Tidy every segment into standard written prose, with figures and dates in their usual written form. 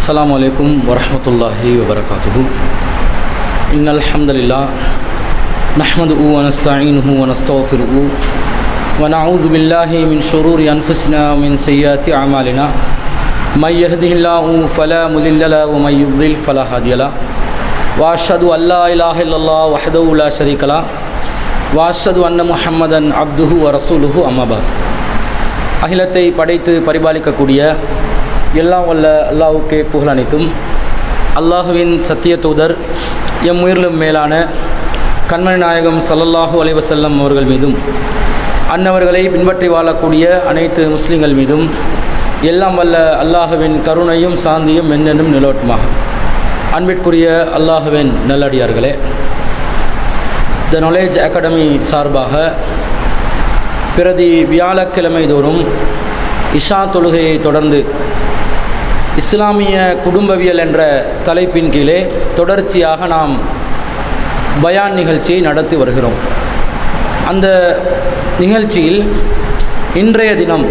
السلام عليكم ورحمة الله وبركاته. إن الحمد لله نحمده ونستعينه ونستغفره ونعوذ بالله من شرور أنفسنا ومن سيئات أعمالنا من يهده الله فلا مضل له ومن يضلل فلا هادي له وأشهد أن لا إله إلا الله وحده لا شريك له وأشهد أن محمدا عبده ورسوله أما بعد. அகிலத்தை படைத்து பரிபாலிக்கக்கூடிய எல்லாம் வல்ல அல்லாஹ்வுக்கே புகழ் அனைத்தும். அல்லாஹுவின் சத்திய தூதர் எம் உயிரிலும் மேலான கண்மணி நாயகம் ஸல்லல்லாஹு அலைஹி வஸல்லம் அவர்கள் மீதும் அன்னவர்களை பின்பற்றி வாழக்கூடிய அனைத்து முஸ்லிம்கள் மீதும் எல்லாம் வல்ல அல்லாஹுவின் கருணையும் சாந்தியும் என்னென்னும் நிலவட்டுமாக. அன்பிற்குரிய அல்லாஹுவின் நல்லடியார்களே, த நாலேஜ் அகாடமி சார்பாக பிரதி வியாழக்கிழமை தோறும் இஷா தொழுகையை தொடர்ந்து இஸ்லாமிய குடும்பவியல் என்ற தலைப்பின் கீழே தொடர்ச்சியாக நாம் பயான் நிகழ்ச்சியை நடத்தி வருகிறோம். அந்த நிகழ்ச்சியில் இன்றைய தினம்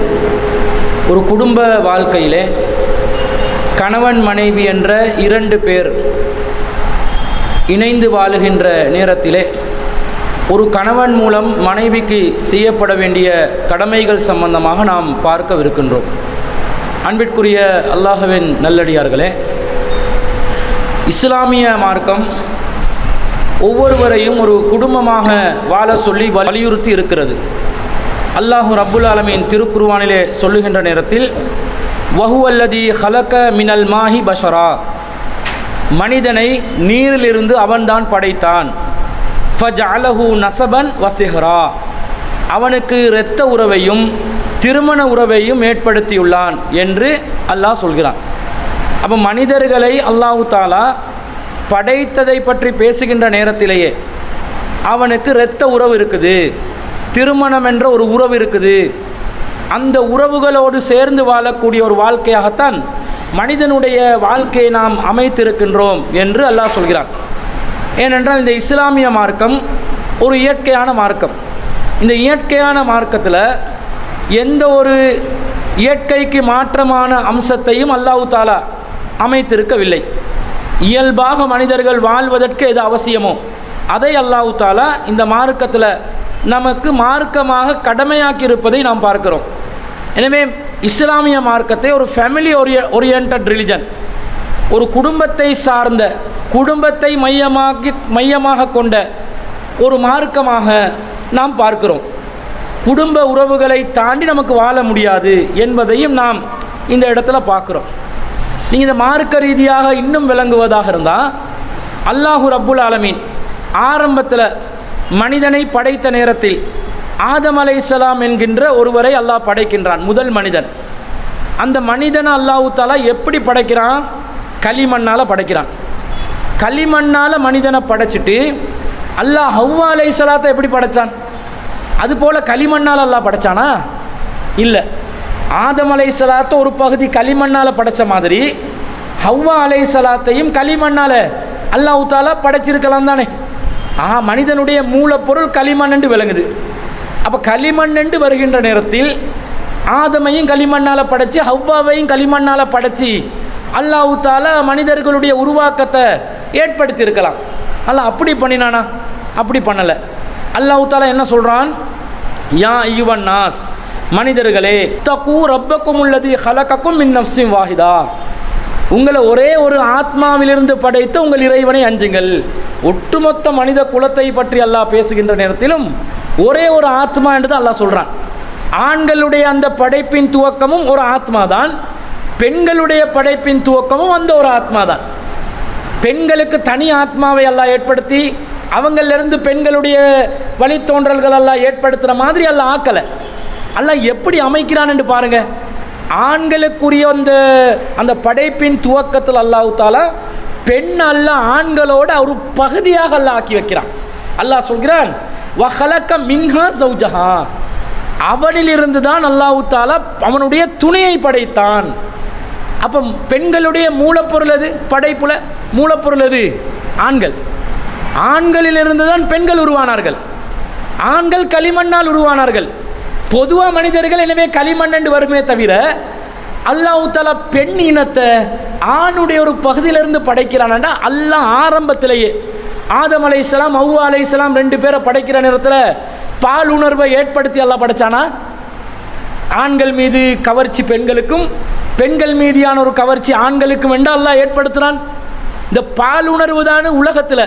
ஒரு குடும்ப வாழ்க்கையிலே கணவன் மனைவி என்ற 2 பேர் இணைந்து வாழுகின்ற நேரத்திலே ஒரு கணவன் மூலம் மனைவிக்கு செய்யப்பட வேண்டிய கடமைகள் சம்பந்தமாக நாம் பார்க்கவிருக்கின்றோம். அன்பிற்குரிய அல்லாஹ்வின் நல்லடியார்களே, இஸ்லாமிய மார்க்கம் ஒவ்வொருவரையும் ஒரு குடும்பமாக வாழ சொல்லி வலியுறுத்தி இருக்கிறது. அல்லாஹ் ரப்புல் ஆலமீன் திருக்குர்ஆனிலே சொல்லுகின்ற நேரத்தில் வஹுவல்லதி ஹலக மினல் மாஹி பஷரா, மனிதனை நீரிலிருந்து அவன்தான் படைத்தான். ஃபஜஅலஹு நஸபன் வசிஹ்ரா, அவனுக்கு இரத்த உறவையும் திருமண உறவையும் ஏற்படுத்தியுள்ளான் என்று அல்லாஹ் சொல்கிறான். அப்போ மனிதர்களை அல்லாஹ் தஆலா படைத்ததை பற்றி பேசுகின்ற நேரத்திலேயே அவனுக்கு இரத்த உறவு இருக்குது, திருமணம் என்ற ஒரு உறவு இருக்குது. அந்த உறவுகளோடு சேர்ந்து வாழக்கூடிய ஒரு வாழ்க்கையாகத்தான் மனிதனுடைய வாழ்க்கையை நாம் அமைத்திருக்கின்றோம் என்று அல்லாஹ் சொல்கிறான். ஏனென்றால் இந்த இஸ்லாமிய மார்க்கம் ஒரு இயற்கையான மார்க்கம். இந்த இயற்கையான மார்க்கத்தில் எந்த ஒரு இயற்கைக்கு மாற்றமான அம்சத்தையும் அல்லாஹ் தஆலா அமைத்திருக்கவில்லை. இயல்பாக மனிதர்கள் வாழ்வதற்கு எது அவசியமோ அதை அல்லாஹ் தஆலா இந்த மார்க்கத்தில் நமக்கு மார்க்கமாக கடமையாக்கி இருப்பதை நாம் பார்க்கிறோம். எனவே இஸ்லாமிய மார்க்கத்தை ஒரு ஃபேமிலி ஓரியன்டட் ரிலிஜன், ஒரு குடும்பத்தை சார்ந்த, குடும்பத்தை மையமாக கொண்ட ஒரு மார்க்கமாக நாம் பார்க்கிறோம். குடும்ப உறவுகளை தாண்டி நமக்கு வாழ முடியாது என்பதையும் நாம் இந்த இடத்துல பார்க்குறோம். நீங்கள் இந்த மார்க்க ரீதியாக இன்னும் விளங்குவதாக இருந்தால், அல்லாஹு ரப்புல் ஆலமீன் ஆரம்பத்தில் மனிதனை படைத்த நேரத்தில் ஆதம் அலைஹிஸ்ஸலாம் என்கின்ற ஒருவரை அல்லாஹ் படைக்கின்றான், முதல் மனிதன். அந்த மனிதனை அல்லாஹ் தஆலா எப்படி படைக்கிறான்? களிமண்ணால் படைக்கிறான். களிமண்ணால் மனிதனை படைச்சிட்டு அல்லாஹ் ஹவ்வா அலைஹிஸ்ஸலாத்தை எப்படி படைச்சான்? அதுபோல் களிமண்ணால் அல்லாஹ் படைச்சானா? இல்லை. ஆதம் அலைஹிஸ்ஸலாத்தை ஒரு பகுதி களிமண்ணால் படைத்த மாதிரி ஹவ்வா அலைஹிஸ்ஸலாத்தையும் களிமண்ணால் அல்லாஹ் தஆலா படைச்சிருக்கலாம் தானே? மனிதனுடைய மூலப்பொருள் களிமண் என்று விளங்குது. அப்போ களிமண் என்று வருகின்ற நேரத்தில் ஆதமையும் களிமண்ணால் படைச்சி ஹவ்வாவையும் களிமண்ணால் படைச்சி அல்லாஹ் தஆலா மனிதர்களுடைய உருவாக்கத்தை ஏற்படுத்தி இருக்கலாம். அல்லாஹ் அப்படி பண்ணினானா? அப்படி பண்ணலை. அல்லாஹ் தஆலா என்ன சொல்கிறான்? யா அய்யுவன் நாஸ், மனிதர்களே, தகு ரப்பக்கும் உள்ளதி ஹலகக்கும் மின் நஃப்ஸின் வாஹிதா, உங்களை ஒரே ஒரு ஆத்மாவிலிருந்து படைத்த உங்கள் இறைவனை அஞ்சுங்கள். ஒட்டுமொத்த மனித குலத்தை பற்றி அல்லாஹ் பேசுகின்ற நேரத்திலும் ஒரே ஒரு ஆத்மா என்று தான் அல்லாஹ் சொல்கிறான். ஆண்களுடைய அந்த படைப்பின் துவக்கமும் ஒரு ஆத்மா தான், பெண்களுடைய படைப்பின் துவக்கமும் அந்த ஒரு ஆத்மா தான். பெண்களுக்கு தனி ஆத்மாவை அல்லாஹ் ஏற்படுத்தி அவங்களிலிருந்து பெண்களுடைய வழித்தோன்றல்கள் எல்லாம் ஏற்படுத்துகிற மாதிரி அல்லாஹ் ஆக்கலை. அல்லாஹ் எப்படி அமைக்கிறான் என்று பாருங்க. ஆண்களுக்குரிய அந்த படைப்பின் துவக்கத்தில் அல்லாஹ் தஆலா பெண் அல்ல ஆண்களோடு ஒரு பகுதியாக அல்லாஹ் ஆக்கி வைக்கிறான். அல்லாஹ் சொல்கிறான், வஹலக மின்ஹா ஸௌஜஹா, அவனிலிருந்து தான் அல்லாஹ் தஆலா அவனுடைய துணையை படைத்தான். அப்போ பெண்களுடைய மூலப்பொருள் எது? படைப்புல மூலப்பொருள் எது? ஆண்கள். ஆண்களிலிருந்து தான் பெண்கள் உருவானார்கள். ஆண்கள் களிமண்ணால் உருவானார்கள். பொதுவாக மனிதர்கள் எனவே களிமண் என்று வருமே தவிர அல்லாஹ் தஆலா பெண் இனத்தை ஆணுடைய ஒரு பகுதியிலிருந்து படைக்கிறான்டா. அல்லாஹ் ஆரம்பத்திலேயே ஆதம் அலைஹிஸ்ஸலாம் ஹவ்வா அலைஹிஸ்ஸலாம் 2 பேரை படைக்கிற நேரத்தில் பால் உணர்வை ஏற்படுத்தி அல்லாஹ் படைச்சானா? ஆண்கள் மீது கவர்ச்சி பெண்களுக்கும், பெண்கள் மீதியான ஒரு கவர்ச்சி ஆண்களுக்கும் என்று அல்லாஹ் ஏற்படுத்துகிறான். இந்த பால் உணர்வு தான் உலகத்தில்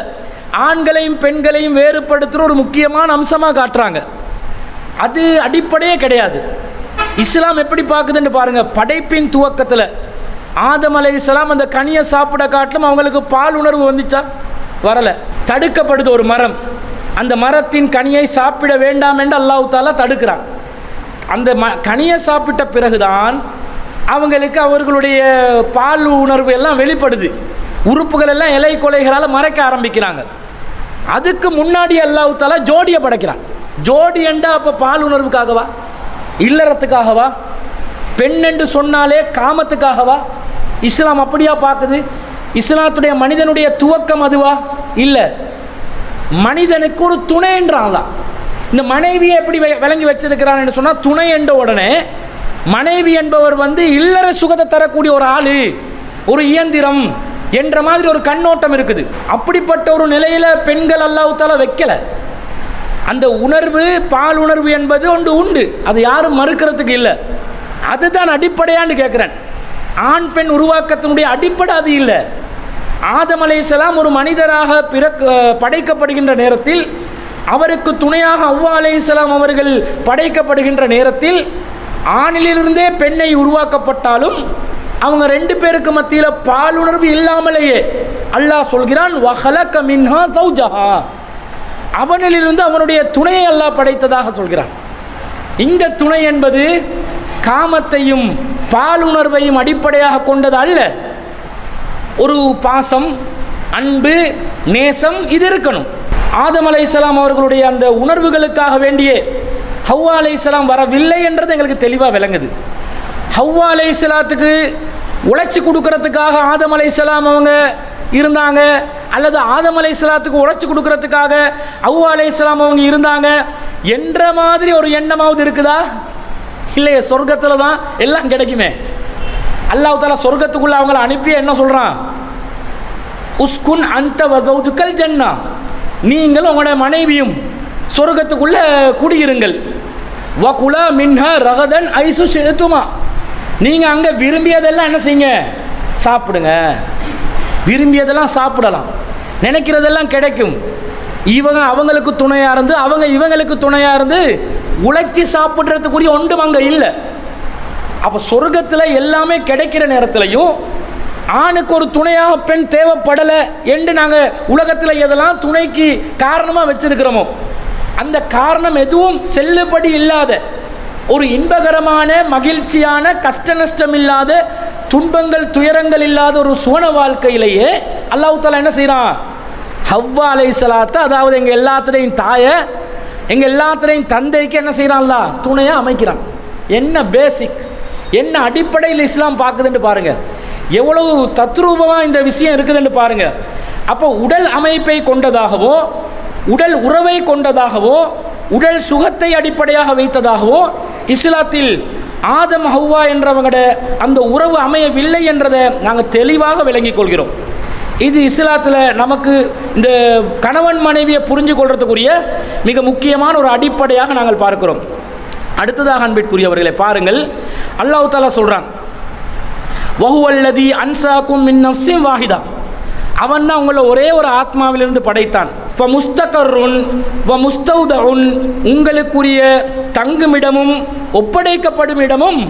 ஆண்களையும் பெண்களையும் வேறுபடுத்துகிற ஒரு முக்கியமான அம்சமாக காட்டுறாங்க. அது அடிப்படையே கிடையாது. இஸ்லாம் எப்படி பார்க்குதுன்னு பாருங்கள். படைப்பின் துவக்கத்தில் ஆதம் அலைஹிஸ்ஸலாம் அந்த கனியை சாப்பிட காட்டிலும் அவங்களுக்கு பால் உணர்வு வந்துச்சா? வரலை. தடுக்கப்படுது ஒரு மரம், அந்த மரத்தின் கனியை சாப்பிட வேண்டாம் என்று அல்லாஹ் தஆலா தடுக்கிறான். அந்த கனியை சாப்பிட்ட பிறகுதான் அவங்களுக்கு அவர்களுடைய பால் உணர்வு எல்லாம் வெளிப்படுது. உறுப்புகள் எல்லாம் இலை கொலைகளால் மறைக்க ஆரம்பிக்கிறாங்க. அதுக்கு முன்னாடி அல்லாஹ் தஆலா ஜோடியை படைக்கிறான். ஜோடி என்றா அப்போ பால் உணர்வுக்காகவா, இல்லறத்துக்காகவா? பெண் என்று சொன்னாலே காமத்துக்காகவா? இஸ்லாம் அப்படியா பார்க்குது? இஸ்லாத்துடைய மனிதனுடைய துவக்கம் அதுவா? இல்லை, மனிதனுக்கு ஒரு துணை என்றான். இந்த மனைவியை எப்படி விளங்கி வச்சிருக்கிறான் என்று சொன்னால், துணை என்ற உடனே மனைவி என்பவர் இல்லற சுகத்தை தரக்கூடிய ஒரு ஆள், ஒரு இயந்திரம் என்ற மாதிரி ஒரு கண்ணோட்டம் இருக்குது. அப்படிப்பட்ட ஒரு நிலையில் பெண்கள் அல்லாஹ் தஆலா வைக்கல. அந்த உணர்வு, பால் உணர்வு என்பது ஒன்று உண்டு, அது யாரும் மறுக்கிறதுக்கு இல்லை. அதுதான் அடிப்படையான்னு கேட்குறேன். ஆண் பெண் உருவாக்கத்தினுடைய அடிப்படை அது இல்லை. ஆதம் அலைஹிஸ்ஸலாம் ஒரு மனிதராக படைக்கப்படுகின்ற நேரத்தில், அவருக்கு துணையாக ஹவ்வா அலைஹிஸ்ஸலாம் அவர்கள் படைக்கப்படுகின்ற நேரத்தில், ஆணிலிருந்தே பெண்ணை உருவாக்கப்பட்டாலும் அவங்க 2 பேருக்கு மத்தியில் பாலுணர்வு இல்லாமலேயே அல்லாஹ் சொல்கிறான், வஹலக மின்ஹா ஸௌஜஹா, அவனிலிருந்து அவனுடைய துணையை அல்லாஹ் படைத்ததாக சொல்கிறான். இந்த துணை என்பது காமத்தையும் பாலுணர்வையும் அடிப்படையாக கொண்டது அல்ல. ஒரு பாசம், அன்பு, நேசம் இது இருக்கணும். ஆதம் அலைஹிஸ்ஸலாம் அவர்களுடைய அந்த உணர்வுகளுக்காக வேண்டியே ஹவ்வா அலைஹிஸ்ஸலாம் வரவில்லை என்றது எங்களுக்கு தெளிவாக விளங்குது. ஹவ்வா அலைஹிஸ்ஸலாத்துக்கு உழைச்சி கொடுக்கறதுக்காக ஆதம் அலைஹிஸ்ஸலாம் அவங்க இருந்தாங்க, அல்லது ஆதம் அலைஹிஸ்ஸலாத்துக்கு உழைச்சி கொடுக்கறதுக்காக ஹவ்வா அலைஹிஸ்ஸலாம் அவங்க இருந்தாங்க என்ற மாதிரி ஒரு எண்ணமாவது இருக்குதா? இல்லையே. சொர்க்கத்தில் தான் எல்லாம் கிடைக்குமே. அல்லாஹ் தஆலா சொர்க்கத்துக்குள்ளே அவங்கள அனுப்பி என்ன சொல்கிறான்? உஸ்குன் அன்த வ ஸௌஜுக்கல் ஜன்னா, நீங்கள் உங்களோட மனைவியும் சொர்க்கத்துக்குள்ளே குடியிருங்கள். வகுலா மின்ஹா ரகதன் ஐசு ஷிஅதுமா, நீங்கள் அங்கே விரும்பியதெல்லாம் என்ன செய்யுங்க? சாப்பிடுங்க. விரும்பியதெல்லாம் சாப்பிடலாம், நினைக்கிறதெல்லாம் கிடைக்கும். இவங்க அவங்களுக்கு துணையாக இருந்து, அவங்க இவங்களுக்கு துணையாக இருந்து உழைச்சி சாப்பிட்றதுக்குரிய ஒன்றும் அங்கே இல்லை. அப்போ சொர்க்கத்தில் எல்லாமே கிடைக்கிற நேரத்திலையும் ஆணுக்கு ஒரு துணையாக பெண் தேவைப்படலை என்று நாங்கள் உலகத்தில் எதெல்லாம் துணைக்கு காரணமாக வச்சிருக்கிறோமோ, அந்த காரணம் எதுவும் செல்லுபடி இல்லாத ஒரு இன்பகரமான, மகிழ்ச்சியான, கஷ்ட நஷ்டம் இல்லாத, துன்பங்கள் துயரங்கள் இல்லாத ஒரு சுவன வாழ்க்கையிலேயே அல்லாஹ் தஆலா என்ன செய்கிறான்? ஹவ்வா அலைஹிஸ்ஸலாத்தை, அதாவது எங்கள் எல்லாத்துடையும் தாயை, எங்கள் எல்லாத்துடையும் தந்தைக்கு என்ன செய்கிறான்ல? துணையாக அமைக்கிறான். என்ன பேசிக், என்ன அடிப்படையில் இஸ்லாம் பார்க்குதுன்னு பாருங்கள். எவ்வளவு தத்ரூபமாக இந்த விஷயம் இருக்குதுன்னு பாருங்கள். அப்போ உடல் அமைப்பை கொண்டதாகவோ, உடல் உறவை கொண்டதாகவோ, உடல் சுகத்தை அடிப்படையாக வைத்ததாகவோ இஸ்லாத்தில் ஆதம் ஹவ்வா என்றவங்களோட அந்த உறவு அமையவில்லை என்றதை நாங்கள் தெளிவாக விளங்கிக் கொள்கிறோம். இது இஸ்லாத்தில் நமக்கு இந்த கணவன் மனைவியை புரிஞ்சு கொள்றதுக்குரிய மிக முக்கியமான ஒரு அடிப்படையாக நாங்கள் பார்க்கிறோம். அடுத்ததாக அன்பிற்குரியவர்களை பாருங்கள், அல்லாஹ் தஆலா சொல்கிறான், வஹுவல்லதி அன்சாக்கும் மின் நஃப்ஸின் வாஹிதா, அவன் தான் உங்களை ஒரே ஒரு ஆத்மாவிலிருந்து படைத்தான். இப்போ முஸ்தகருன் வ முஸ்தௌதஉன், உங்களுக்குரிய தங்குமிடமும் ஒப்படைக்கப்படும் இடமும்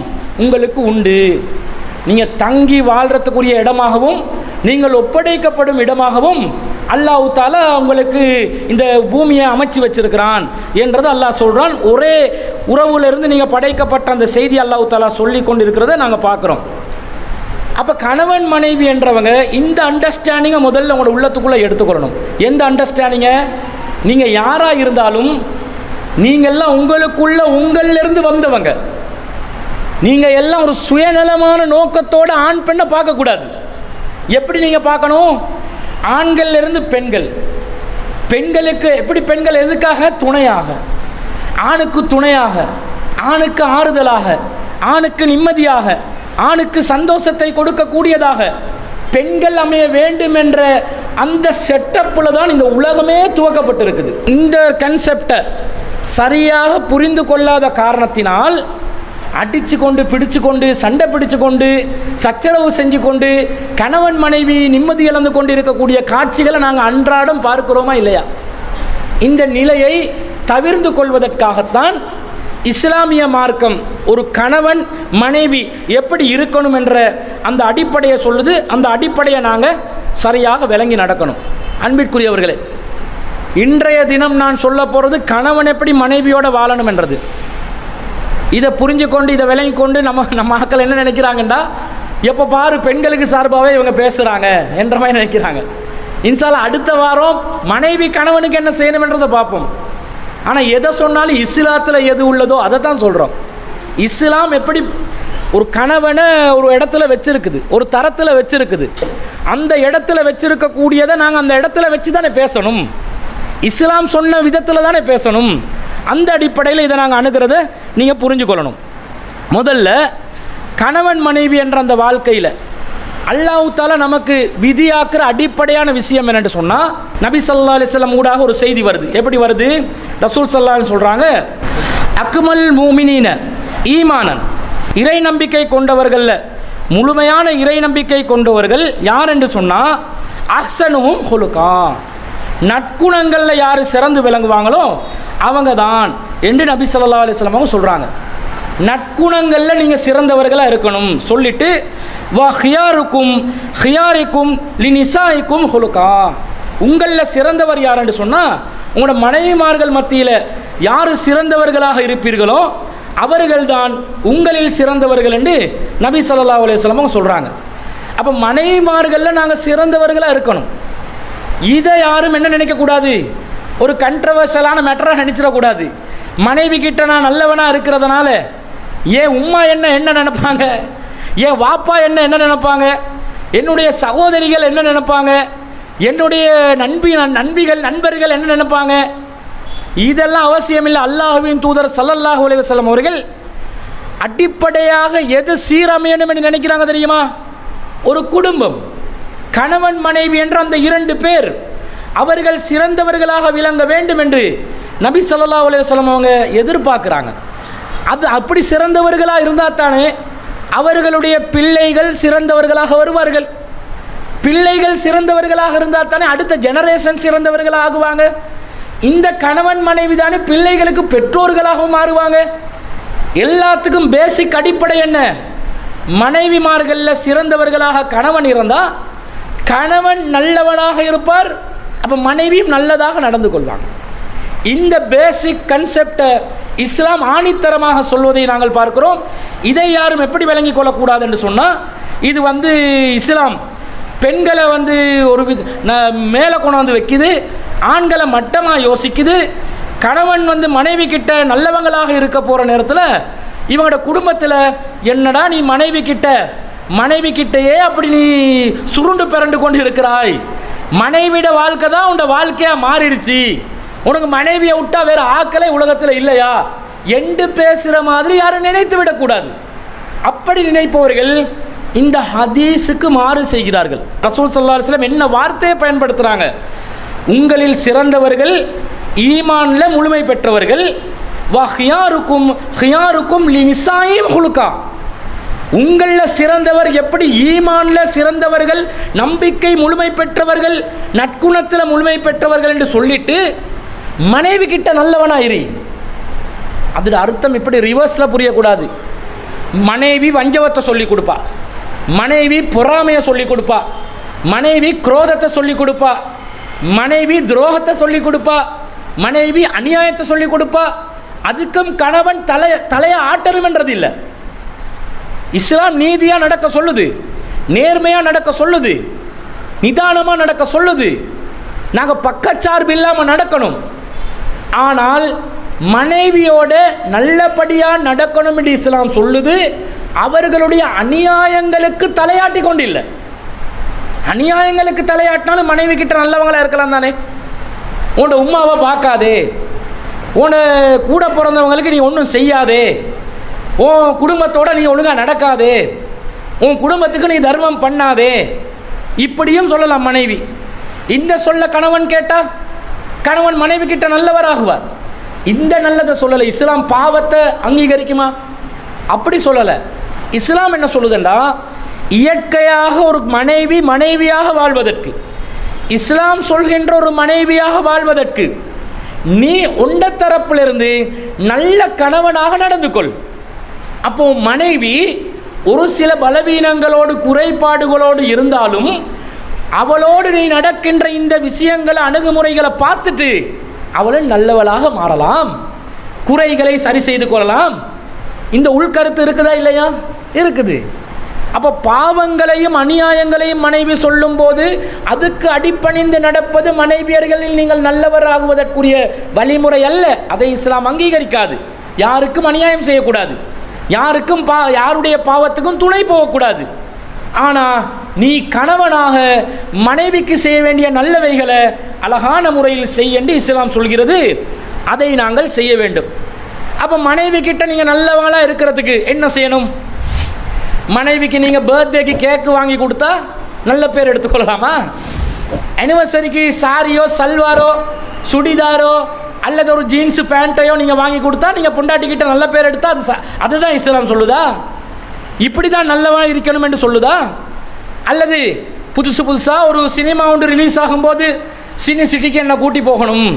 உங்களுக்கு உண்டு. நீங்கள் தங்கி வாழ்கிறதுக்குரிய இடமாகவும் நீங்கள் ஒப்படைக்கப்படும் இடமாகவும் அல்லாஹ் தஆலா உங்களுக்கு இந்த பூமியை அமைச்சு வச்சிருக்கிறான் என்றது அல்லாஹ் சொல்கிறான். ஒரே உறவுலேருந்து நீங்கள் படைக்கப்பட்ட அந்த செய்தி அல்லாஹ் தஆலா சொல்லி கொண்டு இருக்கிறத நாங்கள் பார்க்குறோம். அப்போ கணவன் மனைவி என்றவங்க இந்த அண்டர்ஸ்டாண்டிங்கை முதல்ல உங்களோட உள்ளத்துக்குள்ளே எடுத்துக்கொள்ளணும். எந்த அண்டர்ஸ்டாண்டிங்கை? நீங்கள் யாராக இருந்தாலும் நீங்கள்லாம் உங்களுக்குள்ள உங்களிலிருந்து வந்தவங்க. நீங்கள் எல்லாம் ஒரு சுயநலமான நோக்கத்தோடு ஆண் பெண்ணை பார்க்கக்கூடாது. எப்படி நீங்கள் பார்க்கணும்? ஆண்கள்லேருந்து பெண்கள், பெண்களுக்கு எப்படி பெண்கள் எதுக்காக? துணையாக, ஆணுக்கு துணையாக, ஆணுக்கு ஆறுதலாக, ஆணுக்கு நிம்மதியாக, ஆணுக்கு சந்தோஷத்தை கொடுக்கக்கூடியதாக பெண்கள் அமைய வேண்டும் என்ற அந்த செட்டப்பில் தான் இந்த உலகமே துவக்கப்பட்டிருக்குது. இந்த கன்செப்டை சரியாக புரிந்து கொள்ளாத காரணத்தினால் அடித்து கொண்டு பிடிச்சு கொண்டு சண்டை பிடிச்சு கொண்டு சச்சரவு செஞ்சு கொண்டு கணவன் மனைவி நிம்மதி இழந்து கொண்டு இருக்கக்கூடிய காட்சிகளை நாங்கள் அன்றாடம் பார்க்கிறோமா இல்லையா? இந்த நிலையை தவிர்த்து கொள்வதற்காகத்தான் இஸ்லாமிய மார்க்கம் ஒரு கணவன் மனைவி எப்படி இருக்கணும் என்ற அந்த அடிப்படையை சொல்லுது. அந்த அடிப்படையை நாங்கள் சரியாக விளங்கி நடக்கணும். அன்பிற்குரியவர்களே, இன்றைய தினம் நான் சொல்ல போகிறது கணவன் எப்படி மனைவியோடு வாழணும் என்றது. இதை புரிஞ்சு கொண்டு இதை விளங்கி கொண்டு நம்ம மக்கள் என்ன நினைக்கிறாங்கண்டா, எப்போ பாரு பெண்களுக்கு சார்பாகவே இவங்க பேசுகிறாங்க என்ற மாதிரி நினைக்கிறாங்க. இன்ஷால்லா அடுத்த வாரம் மனைவி கணவனுக்கு என்ன செய்யணும் என்றதை பார்ப்போம். ஆனால் எதை சொன்னாலும் இஸ்லாத்தில் எது உள்ளதோ அதை தான் சொல்கிறோம். இஸ்லாம் எப்படி ஒரு கணவனை ஒரு இடத்துல வச்சிருக்குது, ஒரு தரத்தில் வச்சிருக்குது, அந்த இடத்துல வச்சிருக்கக்கூடியதை நாங்கள் அந்த இடத்துல வச்சு தானே பேசணும். இஸ்லாம் சொன்ன விதத்தில் தானே பேசணும். அந்த அடிப்படையில் இதை நாங்கள் அணுகிறத நீங்கள் புரிஞ்சு கொள்ளணும். முதல்ல கணவன் மனைவி என்ற அந்த வாழ்க்கையில் அல்லாஹ் தஆலா நமக்கு விதியாக்குற அடிப்படையான விஷயம் என்னென்று சொன்னால், நபி ஸல்லல்லாஹு அலைஹி வஸல்லம் ஊடாக ஒரு செய்தி வருது. எப்படி வருது? ரசூல் ஸல்லல்லாஹு அலைஹி சொல்கிறாங்க, அக்மல் மூமினீன ஈமானன், இறை நம்பிக்கை கொண்டவர்களில் முழுமையான இறை நம்பிக்கை கொண்டவர்கள் யார் என்று சொன்னால், அஹ்ஸனுஹும் ஹுலுகா, நற்குணங்களில் யார் சிறந்து விளங்குவாங்களோ அவங்க தான் என்று நபி ஸல்லல்லாஹு அலைஹி வஸல்லம் அவங்க சொல்கிறாங்க. நற்குணங்களில் நீங்கள் சிறந்தவர்களாக இருக்கணும் சொல்லிட்டு, வா ஹியாருக்கும் ஹியாரிக்கும் லினிசாயிக்கும் ஹுலுகா, உங்களில் சிறந்தவர் யார் என்று சொன்னால் உங்களோட மனைவிமார்கள் மத்தியில் யார் சிறந்தவர்களாக இருப்பீர்களோ அவர்கள்தான் உங்களில் சிறந்தவர்கள் என்று நபி ஸல்லல்லாஹு அலைஹி வஸல்லம் அவங்க சொல்கிறாங்க. அப்போ மனைவிமார்களில் நாங்கள் சிறந்தவர்களாக இருக்கணும். இதை யாரும் என்ன நினைக்கக்கூடாது, ஒரு கண்ட்ரவர்ஷியலான மேட்டராக நினைச்சிடக்கூடாது. மனைவி கிட்ட நான் நல்லவனாக இருக்கிறதுனால ஏன் உம்மா என்ன நினைப்பாங்க, ஏன் வாப்பா என்ன நினைப்பாங்க, என்னுடைய சகோதரிகள் என்ன நினைப்பாங்க, என்னுடைய நண்பர்கள் என்ன நினைப்பாங்க, இதெல்லாம் அவசியமில்லை. அல்லாஹ்வின் தூதர் ஸல்லல்லாஹு அலைஹி வஸல்லம் அவர்கள் அடிப்படையாக எது சீரமையணும் என்று நினைக்கிறாங்க தெரியுமா? ஒரு குடும்பம், கணவன் மனைவி என்ற அந்த இரண்டு பேர் அவர்கள் சிறந்தவர்களாக விளங்க வேண்டும் என்று நபி ஸல்லல்லாஹு அலைஹி வஸல்லம் அவங்க எதிர்பார்க்குறாங்க. அது அப்படி சிறந்தவர்களாக இருந்தால் தானே அவர்களுடைய பிள்ளைகள் சிறந்தவர்களாக வருவார்கள். பிள்ளைகள் சிறந்தவர்களாக இருந்தால் தானே அடுத்த ஜெனரேஷன் சிறந்தவர்களாக ஆகுவாங்க. இந்த கணவன் மனைவி தானே பிள்ளைகளுக்கு பெற்றோர்களாகவும் மாறுவாங்க. எல்லாத்துக்கும் பேசிக் அடிப்படை என்ன? மனைவிமார்களில் சிறந்தவர்களாக கணவன் இருந்தால் கணவன் நல்லவனாக இருப்பார், அப்போ மனைவியும் நல்லதாக நடந்து கொள்வாங்க. இந்த பேசிக் கன்செப்டை இஸ்லாம் ஆணித்தரமாக சொல்வதை நாங்கள் பார்க்கிறோம். இதை யாரும் எப்படி விளங்கி கொள்ளக்கூடாது என்று சொன்னால், இது இஸ்லாம் பெண்களை ஒரு மேலே கொண்டாந்து வைக்குது, ஆண்களை மட்டமாக யோசிக்குது. கணவன் மனைவி கிட்ட நல்லவங்களாக இருக்க போகிற நேரத்தில் இவங்களோட குடும்பத்தில் என்னடா நீ மனைவி கிட்டையே அப்படி நீ சுருண்டு பிறண்டு கொண்டு இருக்கிறாய், மனைவியோட வாழ்க்கை தான் உன்னோட வாழ்க்கையாக மாறிடுச்சு, உனக்கு மனைவியை விட்டா வேறு ஆக்களே உலகத்தில் இல்லையா என்று பேசுகிற மாதிரி யாரும் நினைத்து விடக்கூடாது. அப்படி நினைப்பவர்கள் இந்த ஹதீஸுக்கு மாறு செய்கிறார்கள். ரசூல் ஸல்லல்லாஹு அலைஹி வஸல்லம் என்ன வார்த்தையை பயன்படுத்துகிறாங்க? உங்களில் சிறந்தவர்கள் ஈமானில் முழுமை பெற்றவர்கள், வா ஹியாருக்கும் ஹியாருக்கும் லினிசாயிம் ஹுலுகா, உங்களில் சிறந்தவர் எப்படி ஈமானில் சிறந்தவர்கள், நம்பிக்கை முழுமை பெற்றவர்கள், நற்குணத்தில் முழுமை பெற்றவர்கள் என்று சொல்லிட்டு மனைவி கிட்ட நல்லவனாயிரு. அதோட அர்த்தம் இப்படி ரிவர்ஸில் புரியக்கூடாது. மனைவி வஞ்சவத்தை சொல்லி கொடுப்பா, மனைவி பொறாமையை சொல்லி கொடுப்பா, மனைவி குரோதத்தை சொல்லி கொடுப்பா, மனைவி துரோகத்தை சொல்லி கொடுப்பா, மனைவி அநியாயத்தை சொல்லி கொடுப்பா. அதுக்கும் கணவன் தலையை ஆட்டணும் என்றது இல்லை. இஸ்லாம் நீதியாக நடக்க சொல்லுது, நேர்மையாக நடக்க சொல்லுது, நிதானமாக நடக்க சொல்லுது. நாங்கள் பக்கச்சார்பு இல்லாமல் நடக்கணும். ஆனால் மனைவியோட நல்லபடியாக நடக்கணும் என்று இஸ்லாம் சொல்லுது. அவர்களுடைய அநியாயங்களுக்கு தலையாட்டி கொண்டு இல்லை. அநியாயங்களுக்கு தலையாட்டினாலும் மனைவி கிட்ட நல்லவங்களாக இருக்கலாம் தானே. உன்னோட உம்மாவை பார்க்காதே, உன்னை கூட பிறந்தவங்களுக்கு நீ ஒன்றும் செய்யாதே, உன் குடும்பத்தோடு நீ ஒழுங்காக நடக்காதே, உன் குடும்பத்துக்கு நீ தர்மம் பண்ணாதே, இப்படியும் சொல்லலாம் மனைவி. இந்த சொல்ல கணவன் கேட்டா கணவன் மனைவி கிட்ட நல்லவர் ஆகுவார். இந்த நல்லதை சொல்லலை. இஸ்லாம் பாவத்தை அங்கீகரிக்குமா? அப்படி சொல்லலை. இஸ்லாம் என்ன சொல்லுதுண்டா, இயற்கையாக ஒரு மனைவி மனைவியாக வாழ்வதற்கு, இஸ்லாம் சொல்கின்ற ஒரு மனைவியாக வாழ்வதற்கு நீ உண்ட தரப்பிலிருந்து நல்ல கணவனாக நடந்து கொள். அப்போ மனைவி ஒரு சில பலவீனங்களோடு குறைபாடுகளோடு இருந்தாலும் அவளோடு நீ நடக்கின்ற இந்த விஷயங்களை அணுகுமுறைகளை பார்த்துட்டு அவளை நல்லவளாக மாறலாம், குறைகளை சரி செய்து கொள்ளலாம். இந்த உள்கருத்து இருக்குதா இல்லையா? இருக்குது. அப்போ பாவங்களையும் அநியாயங்களையும் மனைவி சொல்லும் போது அதுக்கு அடிப்பணிந்து நடப்பது மனைவியர்களில் நீங்கள் நல்லவராகுவதற்குரிய வழிமுறை அல்ல. அதை இஸ்லாம் அங்கீகரிக்காது. யாருக்கும் அநியாயம் செய்யக்கூடாது, யாருக்கும் யாருடைய பாவத்துக்கும் துணை போகக்கூடாது. ஆனால் நீ கணவனாக மனைவிக்கு செய்ய வேண்டிய நல்லவைகளை அழகான முறையில் செய்ய என்று இஸ்லாம் சொல்கிறது. அதை நாங்கள் செய்ய வேண்டும். அப்போ மனைவி கிட்ட நீங்கள் நல்லவங்களாக இருக்கிறதுக்கு என்ன செய்யணும்? மனைவிக்கு நீங்கள் பர்த்டேக்கு கேக்கு வாங்கி கொடுத்தா நல்ல பேர் எடுத்துக்கொள்ளலாமா? அனிவர்சரிக்கு சாரியோ சல்வாரோ சுடிதாரோ அல்லது ஒரு ஜீன்ஸு பேண்ட்டையோ நீங்கள் வாங்கி கொடுத்தா நீங்கள் பொண்டாட்டிக்கிட்ட நல்ல பேர் எடுத்தால் அதுதான் இஸ்லாம் சொல்லுதா? இப்படி தான் நல்லவனாக இருக்கணும் என்று சொல்லுதா? அல்லது புதுசாக ஒரு சினிமா ஒன்று ரிலீஸ் ஆகும்போது சிட்டிக்கு என்ன கூட்டி போகணும்,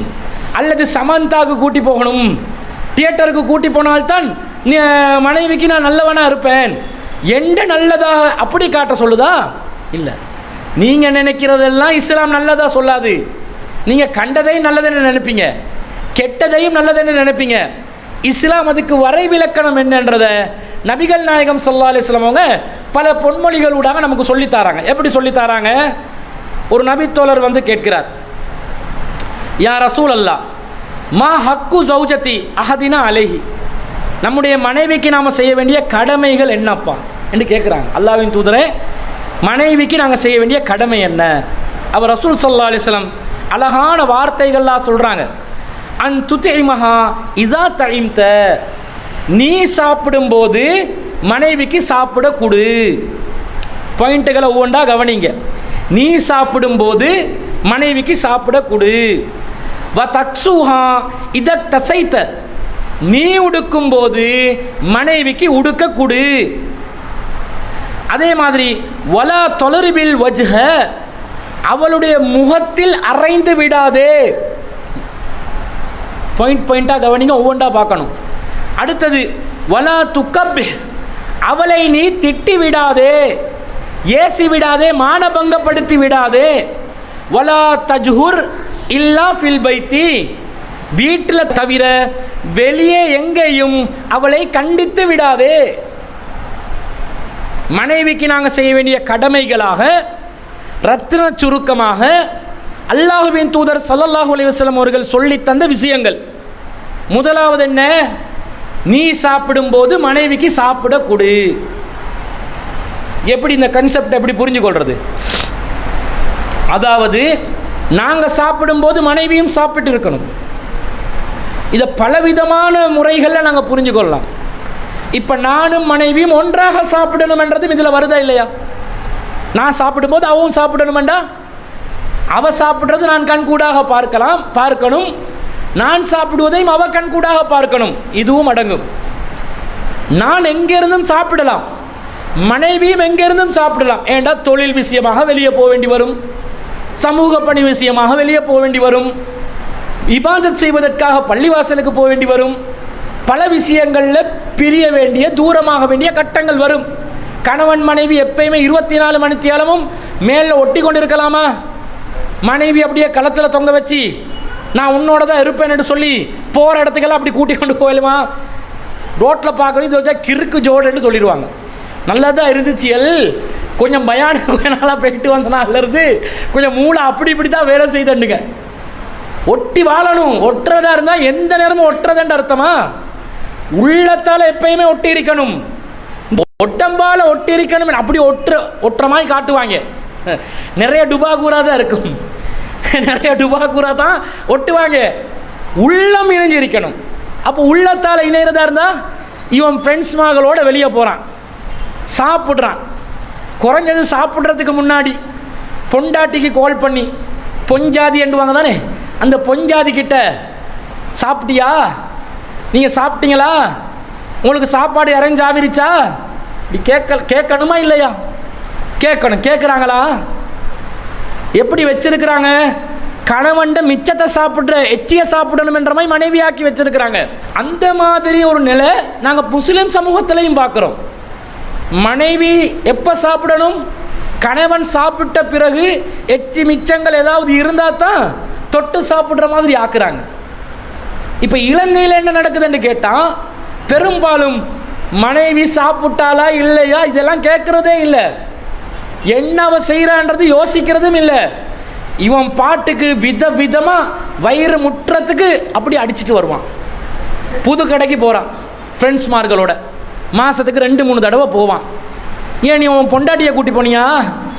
அல்லது சமந்தாவுக்கு கூட்டி போகணும், தியேட்டருக்கு கூட்டி போனால்தான் மனைவிக்கு நான் நல்லவனாக இருப்பேன் என்ற நல்லதாக அப்படி காட்ட சொல்லுதா? இல்லை. நீங்கள் நினைக்கிறதெல்லாம் இஸ்லாம் நல்லதாக சொல்லாது. நீங்கள் கண்டதையும் நல்லதுன்னு நினைப்பீங்க, கெட்டதையும் நல்லதுன்னு நினைப்பீங்க. இஸ்லாம் அதுக்கு வரைவிலக்கணம் என்னன்றதை நபிகள் நாயகம் ஸல்லல்லாஹு அலைஹி வஸல்லம் அவங்க பல பொன்மொழிகளூடாக நமக்கு சொல்லித்தாராங்க. எப்படி சொல்லித்தாராங்க? ஒரு நபித்தோழர் வந்து கேட்கிறார், யா ரசூல் அல்லாஹ், மா ஹக்கு ஜௌஜதி அஹதினா அலைஹி, நம்முடைய மனைவிக்கு நாம் செய்ய வேண்டிய கடமைகள் என்னப்பா என்று கேட்குறாங்க. அல்லாஹ்வின் தூதரே, மனைவிக்கு நாங்கள் செய்ய வேண்டிய கடமை என்ன? அவர் ரசூல் ஸல்லல்லாஹு அலைஹி வஸல்லம் அழகான வார்த்தைகள்லாம் சொல்கிறாங்க. அன் துதிமஹா இதா தஇம்த, நீ சாப்பிடும்போது மனைவிக்கு சாப்பிட கொடு. பாயிண்ட்டுகளை ஒவ்வொன்றா கவனிங்க. நீ சாப்பிடும்போது மனைவிக்கு சாப்பிட கொடு. வ தக்ஸுஹா இத தசைத்த, நீ உடுக்கும்போது மனைவிக்கு உடுக்க கொடு. அதே மாதிரி வலா தொலரிபில் வஜ்ஹ, அவளுடைய முகத்தில் அரைந்து விடாதே. பாயிண்டாக கவனிங்க, ஒவ்வொன்றா பார்க்கணும். அடுத்தது வலா துக்கப், அவளை நீ திட்டி விடாதே, ஏசி விடாதே, மானபங்கப்படுத்தி விடாதே. வலா தஜ்ஹுர் இல்லா ஃபில் பைத்தி, வீட்டில் தவிர வெளியே எங்கேயும் அவளை கண்டித்து விடாதே. மனைவிக்கு நாங்கள் செய்ய வேண்டிய கடமைகளாக ரத்தின சுருக்கமாக அல்லாஹ்வின் தூதர் ஸல்லல்லாஹு அலைஹி வஸல்லம் அவர்கள் சொல்லி தந்த விஷயங்கள். முதலாவது என்ன? நீ சாப்பிடும்போது மனைவிக்கு சாப்பிட கொடு. எப்படி இந்த கன்செப்ட் எப்படி புரிஞ்சு கொள்றது? அதாவது நாங்கள் சாப்பிடும்போது மனைவியும் சாப்பிட்டு இருக்கணும். இதை பலவிதமான முறைகளில் நாங்கள் புரிஞ்சு கொள்ளலாம். இப்போ நானும் மனைவியும் ஒன்றாக சாப்பிடணும் என்றதும் இதில் வருதா இல்லையா? நான் சாப்பிடும்போது அவவும் சாப்பிடணுமெண்டா, அவ சாப்பிட்றது நான் கண்கூடாக பார்க்கணும், நான் சாப்பிடுவதையும் அவ கண்கூடாக பார்க்கணும். இதுவும் அடங்கும். நான் எங்கிருந்தும் சாப்பிடலாம், மனைவியும் எங்கிருந்தும் சாப்பிடலாம். ஏண்டா தொழில் விஷயமாக வெளியே போக வேண்டி வரும், சமூக பணி விஷயமாக வெளியே போக வேண்டி வரும், இபாதத் செய்வதற்காக பள்ளிவாசலுக்கு போக வேண்டி வரும், பல விஷயங்களில் பிரிய வேண்டிய தூரமாக வேண்டிய கட்டங்கள் வரும். கணவன் மனைவி எப்பயுமே 24 மணித்தியாலமும் மேலே ஒட்டி கொண்டு இருக்கலாமா? மனைவி அப்படியே களத்தில் தொங்க வச்சு நான் உன்னோட தான் இருப்பேன்னு சொல்லி போகிற இடத்துக்கெல்லாம் அப்படி கூட்டி கொண்டு போயிடுமா? ரோட்டில் பார்க்குறது இது வச்சா கிறுக்கு ஜோடுன்னு சொல்லிடுவாங்க. நல்லதாக இருந்துச்சு கொஞ்சம் பயான கொஞ்ச நாளாக போயிட்டு வந்தனாலேருந்து கொஞ்சம் மூளை அப்படி இப்படி தான் வேலை செய்துண்டுங்க. ஒட்டி வாழணும். ஒட்டுறதா இருந்தால் எந்த நேரமும் ஒட்டுறதுன்ற அர்த்தமா? உள்ளத்தால் எப்பயுமே ஒட்டி இருக்கணும், ஒட்டம்பால் ஒட்டி இருக்கணும். அப்படி ஒட்டுற மாதிரி காட்டுவாங்க. நிறைய டுபாகூரா தான் இருக்கும், நிறைய டுபாகூரா தான் ஒட்டுவாங்க. உள்ளம் இணைஞ்சிருக்கணும். அப்போ உள்ளத்தால் இணைகிறதா இருந்தால் இவன் ஃப்ரெண்ட்ஸ் மகளோட வெளியே போகிறான், சாப்பிட்றான், குறைஞ்சது சாப்பிட்றதுக்கு முன்னாடி பொண்டாட்டிக்கு கால் பண்ணி, பொஞ்சாதி என்றுவாங்க தானே, அந்த பொஞ்சாதி கிட்ட சாப்பிட்டியா, நீங்கள் சாப்பிட்டீங்களா, உங்களுக்கு சாப்பாடு அரேஞ்ச் ஆகிருச்சா, இப்படி கேட்கணுமா இல்லையா? கேட்கணும். கேட்குறாங்களா? எப்படி வச்சிருக்கிறாங்க? கணவன்ட மிச்சத்தை சாப்பிட்ற எச்சிய சாப்பிடணும் என்ற மாதிரி மனைவியாக்கி வச்சிருக்கிறாங்க. அந்த மாதிரி ஒரு நிலை நாங்கள் முஸ்லிம் சமூகத்திலையும் பார்க்குறோம். மனைவி எப்போ சாப்பிடணும்? கணவன் சாப்பிட்ட பிறகு எச்சி மிச்சங்கள் ஏதாவது இருந்தால் தான் தொட்டு சாப்பிட்ற மாதிரி ஆக்குறாங்க. இப்போ இலங்கையில் என்ன நடக்குதுன்னு கேட்டால், பெரும்பாலும் மனைவி சாப்பிட்டாலா இல்லையா இதெல்லாம் கேட்குறதே இல்லை. என்ன அவ செய்கிறான்றது யோசிக்கிறதும் இல்லை. இவன் பாட்டுக்கு விதமாக வயிறு முற்றத்துக்கு அப்படி அடிச்சுட்டு வருவான். புது கடைக்கு போகிறான் ஃப்ரெண்ட்ஸ்மார்களோட, மாதத்துக்கு 2-3 தடவை போவான். ஏன் நீ உன் பொண்டாட்டியை கூட்டி போனியா?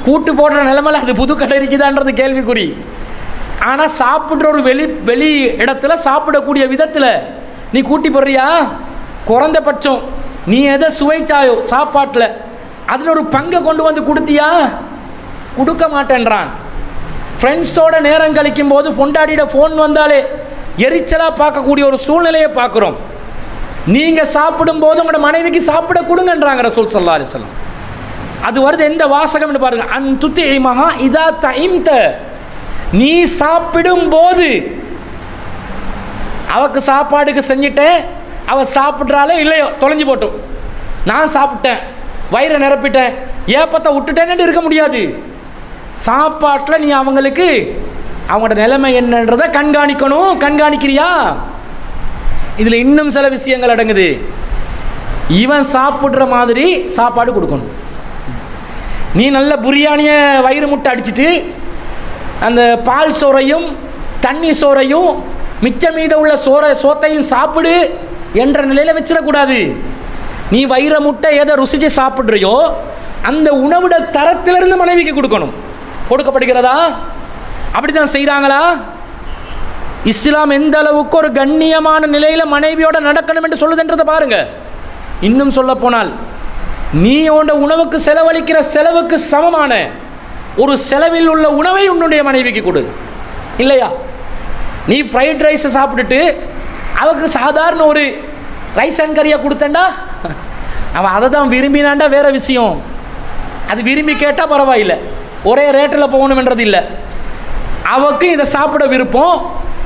கூட்டு போடுற நிலைமையில் அது புது கடை இருக்குதான்றது கேள்விக்குறி. ஆனால் சாப்பிட்ற ஒரு வெளி இடத்துல சாப்பிடக்கூடிய விதத்தில் நீ கூட்டி போடுறியா? குறைந்தபட்சம் நீ எதை சுவைத்தாயோ சாப்பாட்டில் அதில் ஒரு பங்கை கொண்டு வந்து கொடுத்தியா? கொடுக்க மாட்டேன்றான். ஃப்ரெண்ட்ஸோட நேரம் கழிக்கும் போது பொண்டாட்டியோட ஃபோன் வந்தாலே எரிச்சலாக பார்க்கக்கூடிய ஒரு சூழ்நிலையை பார்க்குறோம். நீங்கள் சாப்பிடும்போது உங்களோட மனைவிக்கு சாப்பிட கொடுங்கன்றாங்க ரசூல் ஸல்லல்லாஹு அலைஹி வஸல்லம். அது வருது எந்த வாசகம்னு பாருங்க, அன் துத்திஇமஹா இதா தஇம்த, நீ சாப்பிடும் போது அவக்கு சாப்பாடுக்கு செஞ்சிட்டேன், அவள் சாப்பிட்றாலே இல்லையோ தொலைஞ்சு போட்டும், நான் சாப்பிட்டேன் வயிறை நிரப்பிட்டேன் ஏப்பத்தை விட்டுட்டேன்னு இருக்க முடியாது. சாப்பாட்டில் நீ அவங்களுக்கு அவங்களோட நிலைமை என்னன்றதை கண்காணிக்கணும். கண்காணிக்கிறியா? இதில் இன்னும் சில விஷயங்கள் அடங்குது. இவன் சாப்பிட்ற மாதிரி சாப்பாடு கொடுக்கணும். நீ நல்ல பிரியாணியை வயிறு முட்டை அடிச்சுட்டு அந்த பால் சோறையும் தண்ணி சோறையும் மிச்ச மீத உள்ள சோத்தையும் சாப்பிடு என்ற நிலையில் வச்சிடக்கூடாது. நீ வயிறு முட்டை எதை ருசிச்சு சாப்பிட்றியோ அந்த உணவுட தரத்திலிருந்து மனைவிக்கு கொடுக்கணும். கொடுக்கப்படுகிறதா? அப்படி தான் செய்கிறாங்களா? இஸ்லாம் எந்த அளவுக்கு ஒரு கண்ணியமான நிலையில் மனைவியோட நடக்கணும் என்று சொல்லுதுன்றதை பாருங்க. இன்னும் சொல்ல போனால், நீ உன்னோட உணவுக்கு செலவழிக்கிற செலவுக்கு சமமான ஒரு செலவில் உள்ள உணவை உன்னுடைய மனைவிக்கு கொடு. இல்லையா? நீ ஃப்ரைட் ரைஸை சாப்பிட்டுட்டு அவருக்கு சாதாரண ஒரு ரைஸ் அண்ட் கறியை கொடுத்தண்டா, அவன் அதை தான் விரும்பினாண்டா வேற விஷயம். அது விரும்பி கேட்டால் பரவாயில்லை, ஒரே ரேட்டில் போகணுன்றது இல்லை. அவக்கு இதை சாப்பிட விருப்பம்,